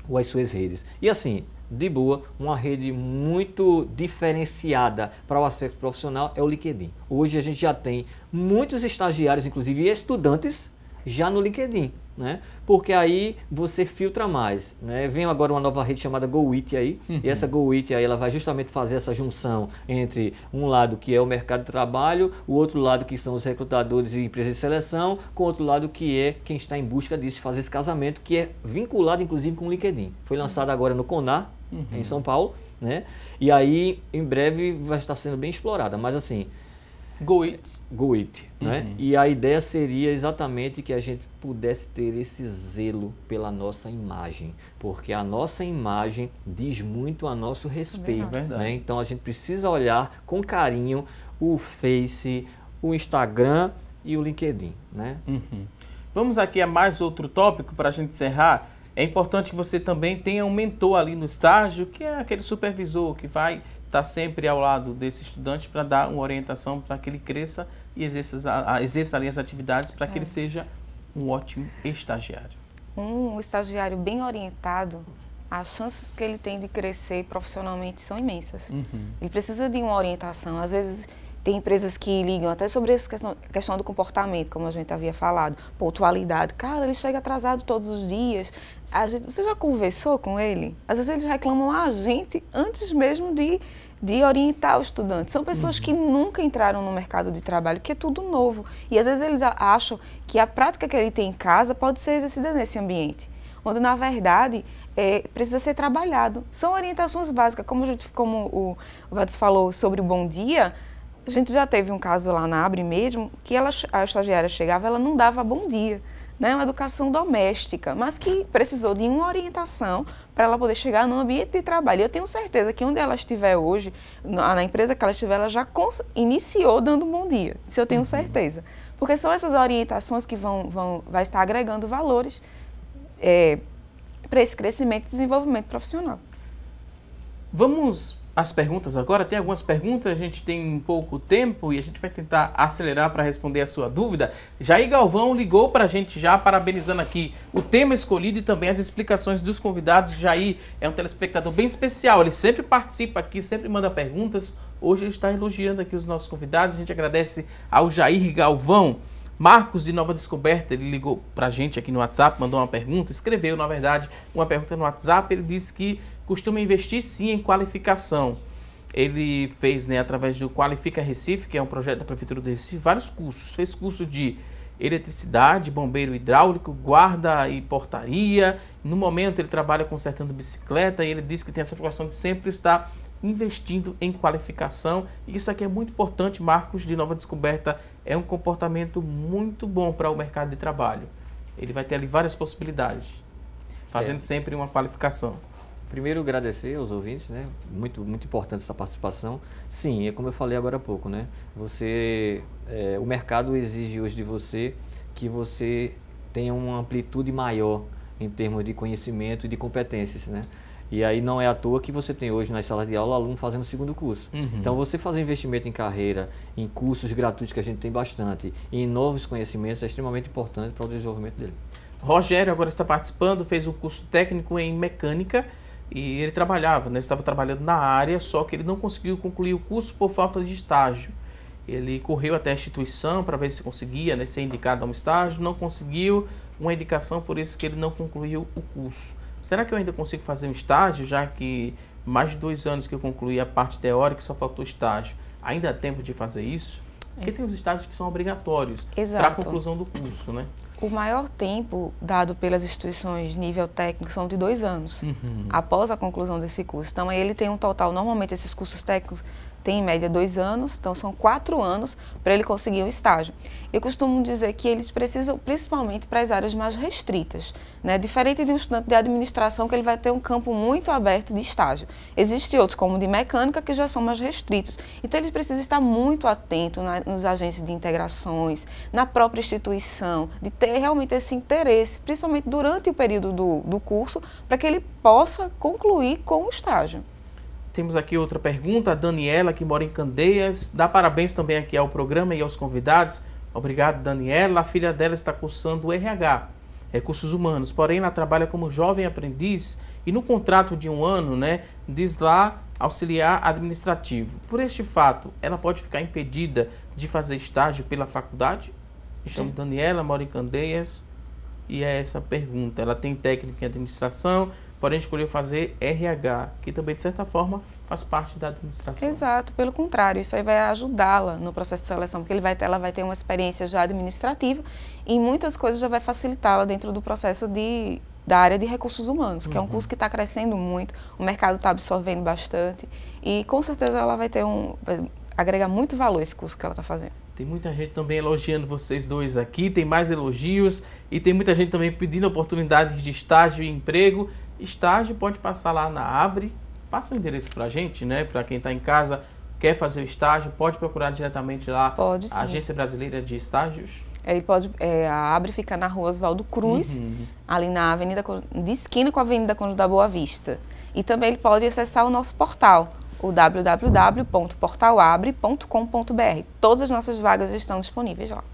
ou as suas redes. E assim, de boa, uma rede muito diferenciada para o acesso profissional é o LinkedIn. Hoje a gente já tem muitos estagiários, inclusive estudantes, já no LinkedIn, né? Porque aí você filtra mais, né? Vem agora uma nova rede chamada GoIT aí, e essa GoIT aí ela vai justamente fazer essa junção entre um lado que é o mercado de trabalho, o outro lado que são os recrutadores e empresas de seleção, com o outro lado que é quem está em busca disso, fazer esse casamento, que é vinculado inclusive com o LinkedIn. Foi lançado agora no CONAR, em São Paulo, né? E aí em breve vai estar sendo bem explorada, mas assim, GoIT, né? E a ideia seria exatamente que a gente pudesse ter esse zelo pela nossa imagem, porque a nossa imagem diz muito a nosso respeito, né? Então a gente precisa olhar com carinho o Face, o Instagram e o LinkedIn, né? Vamos aqui a mais outro tópico para a gente encerrar. É importante que você também tenha um mentor ali no estágio, que é aquele supervisor que vai estar sempre ao lado desse estudante para dar uma orientação para que ele cresça e exerça ali as atividades para que ele seja um ótimo estagiário. Um estagiário bem orientado, as chances que ele tem de crescer profissionalmente são imensas. Ele precisa de uma orientação. Às vezes, tem empresas que ligam até sobre essa questão do comportamento, como a gente havia falado. Pontualidade. Cara, ele chega atrasado todos os dias. Você já conversou com ele? Às vezes eles reclamam a gente antes mesmo de orientar o estudante. São pessoas que nunca entraram no mercado de trabalho, que é tudo novo. E às vezes eles acham que a prática que ele tem em casa pode ser exercida nesse ambiente, onde na verdade precisa ser trabalhado. São orientações básicas, como o Vadis falou sobre o bom dia. A gente já teve um caso lá na Abre mesmo, que a estagiária chegava, ela não dava bom dia, né? Uma educação doméstica, mas que precisou de uma orientação para ela poder chegar no ambiente de trabalho. Eu tenho certeza que onde ela estiver hoje, na empresa que ela estiver, ela já iniciou dando bom dia, isso eu tenho certeza. Porque são essas orientações que vai estar agregando valores para esse crescimento e desenvolvimento profissional. Vamos às perguntas agora. Tem algumas perguntas, a gente tem pouco tempo e a gente vai tentar acelerar para responder a sua dúvida. Jair Galvão ligou para a gente já, parabenizando aqui o tema escolhido e também as explicações dos convidados. Jair é um telespectador bem especial, ele sempre participa aqui, sempre manda perguntas. Hoje ele está elogiando aqui os nossos convidados, a gente agradece ao Jair Galvão. Marcos de Nova Descoberta, ele ligou para a gente aqui no WhatsApp, mandou uma pergunta, escreveu, na verdade, uma pergunta no WhatsApp. Ele disse que costuma investir sim em qualificação. Ele fez, através do Qualifica Recife, que é um projeto da Prefeitura do Recife, vários cursos. Fez curso de eletricidade, bombeiro hidráulico, guarda e portaria. No momento ele trabalha consertando bicicleta e ele disse que tem essa preocupação de sempre estar investindo em qualificação. E isso aqui é muito importante, Marcos de Nova Descoberta. É um comportamento muito bom para o mercado de trabalho. Ele vai ter ali várias possibilidades, fazendo sempre uma qualificação. Primeiro, agradecer aos ouvintes, muito importante essa participação. Sim, é como eu falei agora há pouco, o mercado exige hoje de você que você tenha uma amplitude maior em termos de conhecimento e de competências, E aí não é à toa que você tem hoje nas salas de aula aluno fazendo o segundo curso. Então você fazer investimento em carreira, em cursos gratuitos que a gente tem bastante, e em novos conhecimentos é extremamente importante para o desenvolvimento dele. Rogério agora está participando, fez um curso técnico em mecânica e ele trabalhava, estava trabalhando na área, só que ele não conseguiu concluir o curso por falta de estágio. Ele correu até a instituição para ver se conseguia ser indicado a um estágio, não conseguiu uma indicação, por isso que ele não concluiu o curso. Será que eu ainda consigo fazer um estágio, já que mais de 2 anos que eu concluí a parte teórica e só faltou estágio? Ainda há tempo de fazer isso? Porque tem os estágios que são obrigatórios para a conclusão do curso, O maior tempo dado pelas instituições de nível técnico são de 2 anos, após a conclusão desse curso. Então, aí ele tem um total, normalmente esses cursos técnicos têm em média 2 anos, então são 4 anos para ele conseguir um estágio. Eu costumo dizer que eles precisam, principalmente para as áreas mais restritas, Diferente de um estudante de administração, que ele vai ter um campo muito aberto de estágio. Existem outros, como de mecânica, que já são mais restritos. Então, eles precisam estar muito atentos nos agentes de integrações, na própria instituição, de ter realmente esse interesse, principalmente durante o período do curso, para que ele possa concluir com o estágio. Temos aqui outra pergunta, a Daniela, que mora em Candeias, dá parabéns também aqui ao programa e aos convidados. Obrigado, Daniela. A filha dela está cursando o RH, Recursos Humanos, porém ela trabalha como jovem aprendiz e no contrato de 1 ano, diz lá auxiliar administrativo. Por este fato, ela pode ficar impedida de fazer estágio pela faculdade? Me chamo Daniela, moro em Candeias e é essa pergunta. Ela tem técnica em administração, porém escolheu fazer RH, que também, de certa forma, faz parte da administração. Exato, pelo contrário, isso aí vai ajudá-la no processo de seleção, porque ela vai ter uma experiência já administrativa e muitas coisas já vai facilitá-la dentro do processo da área de recursos humanos, que é um curso que está crescendo muito, o mercado está absorvendo bastante e com certeza ela vai agregar muito valor esse curso que ela está fazendo. Tem muita gente também elogiando vocês dois aqui, tem mais elogios e tem muita gente também pedindo oportunidades de estágio e emprego. Estágio pode passar lá na Abre, passa o endereço para a gente, Para quem está em casa, quer fazer o estágio, pode procurar diretamente lá. Pode, sim. A Agência Brasileira de Estágios. Ele pode, a Abre fica na Rua Oswaldo Cruz, ali na avenida, de esquina com a Avenida Conde da Boa Vista. E também ele pode acessar o nosso portal, o www.portalabre.com.br. Todas as nossas vagas estão disponíveis lá.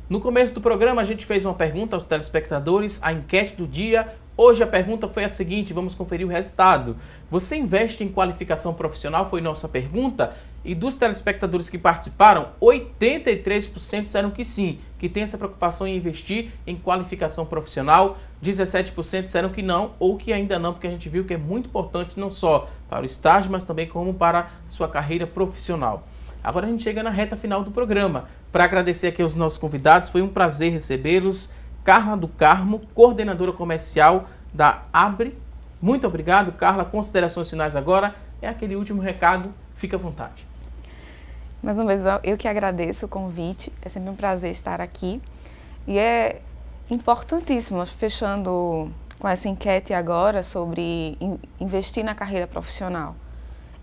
No começo do programa a gente fez uma pergunta aos telespectadores, a enquete do dia. Hoje a pergunta foi a seguinte, vamos conferir o resultado. Você investe em qualificação profissional? Foi nossa pergunta. E dos telespectadores que participaram, 83% disseram que sim, que tem essa preocupação em investir em qualificação profissional. 17% disseram que não ou que ainda não, porque a gente viu que é muito importante não só para o estágio, mas também como para sua carreira profissional. Agora a gente chega na reta final do programa. Para agradecer aqui aos nossos convidados, foi um prazer recebê-los. Carla do Carmo, coordenadora comercial da Abre. Muito obrigado, Carla. Considerações finais agora. É aquele último recado, fica à vontade. Mais uma vez, eu que agradeço o convite. É sempre um prazer estar aqui. E é importantíssimo, fechando com essa enquete agora sobre investir na carreira profissional.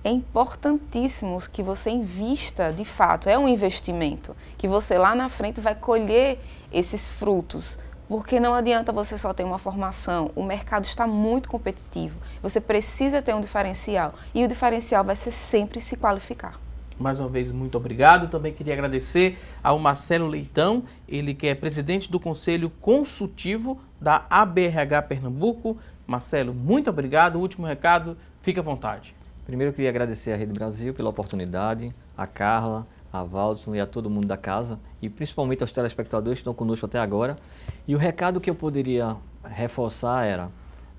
É importantíssimo que você invista, de fato, é um investimento, que você lá na frente vai colher esses frutos, porque não adianta você só ter uma formação, o mercado está muito competitivo, você precisa ter um diferencial, e o diferencial vai ser sempre se qualificar. Mais uma vez, muito obrigado. Também queria agradecer ao Marcelo Leitão, ele que é presidente do Conselho Consultivo da ABRH Pernambuco. Marcelo, muito obrigado. O último recado, fique à vontade. Primeiro eu queria agradecer à Rede Brasil pela oportunidade, a Carla, a Valdson e a todo mundo da casa, e principalmente aos telespectadores que estão conosco até agora. E o recado que eu poderia reforçar era,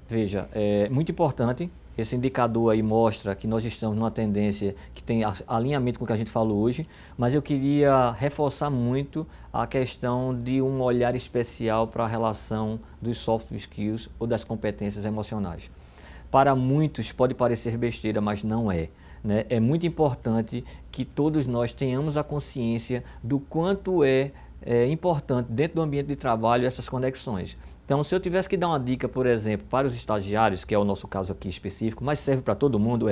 veja, é muito importante, esse indicador aí mostra que nós estamos numa tendência que tem alinhamento com o que a gente falou hoje, mas eu queria reforçar muito a questão de um olhar especial para a relação dos soft skills ou das competências emocionais. Para muitos pode parecer besteira, mas não é. Né? É muito importante que todos nós tenhamos a consciência do quanto é importante dentro do ambiente de trabalho essas conexões. Então, se eu tivesse que dar uma dica, por exemplo, para os estagiários, que é o nosso caso aqui específico, mas serve para todo mundo,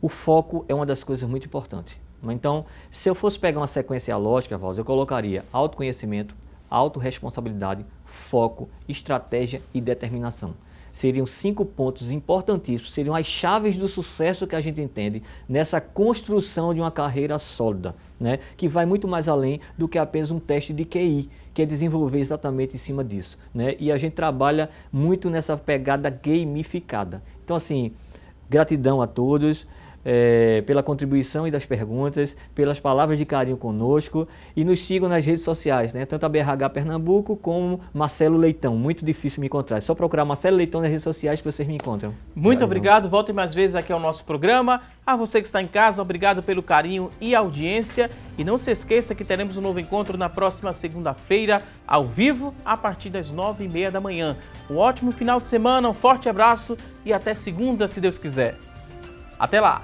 o foco é uma das coisas muito importantes. Então, se eu fosse pegar uma sequência lógica, Valdir, eu colocaria autoconhecimento, autorresponsabilidade, foco, estratégia e determinação. Seriam 5 pontos importantíssimos, seriam as chaves do sucesso que a gente entende nessa construção de uma carreira sólida, né? Que vai muito mais além do que apenas um teste de QI, que é desenvolver exatamente em cima disso, né? E a gente trabalha muito nessa pegada gamificada. Então, assim, gratidão a todos pela contribuição e das perguntas, pelas palavras de carinho conosco, e nos sigam nas redes sociais, né? Tanto a BRH Pernambuco como Marcelo Leitão. Muito difícil me encontrar. É só procurar Marcelo Leitão nas redes sociais que vocês me encontram. Muito obrigado. Voltem mais vezes aqui ao nosso programa. A você que está em casa, obrigado pelo carinho e audiência. E não se esqueça que teremos um novo encontro na próxima segunda-feira, ao vivo, a partir das 9h30 da manhã. Um ótimo final de semana, um forte abraço e até segunda, se Deus quiser. Até lá!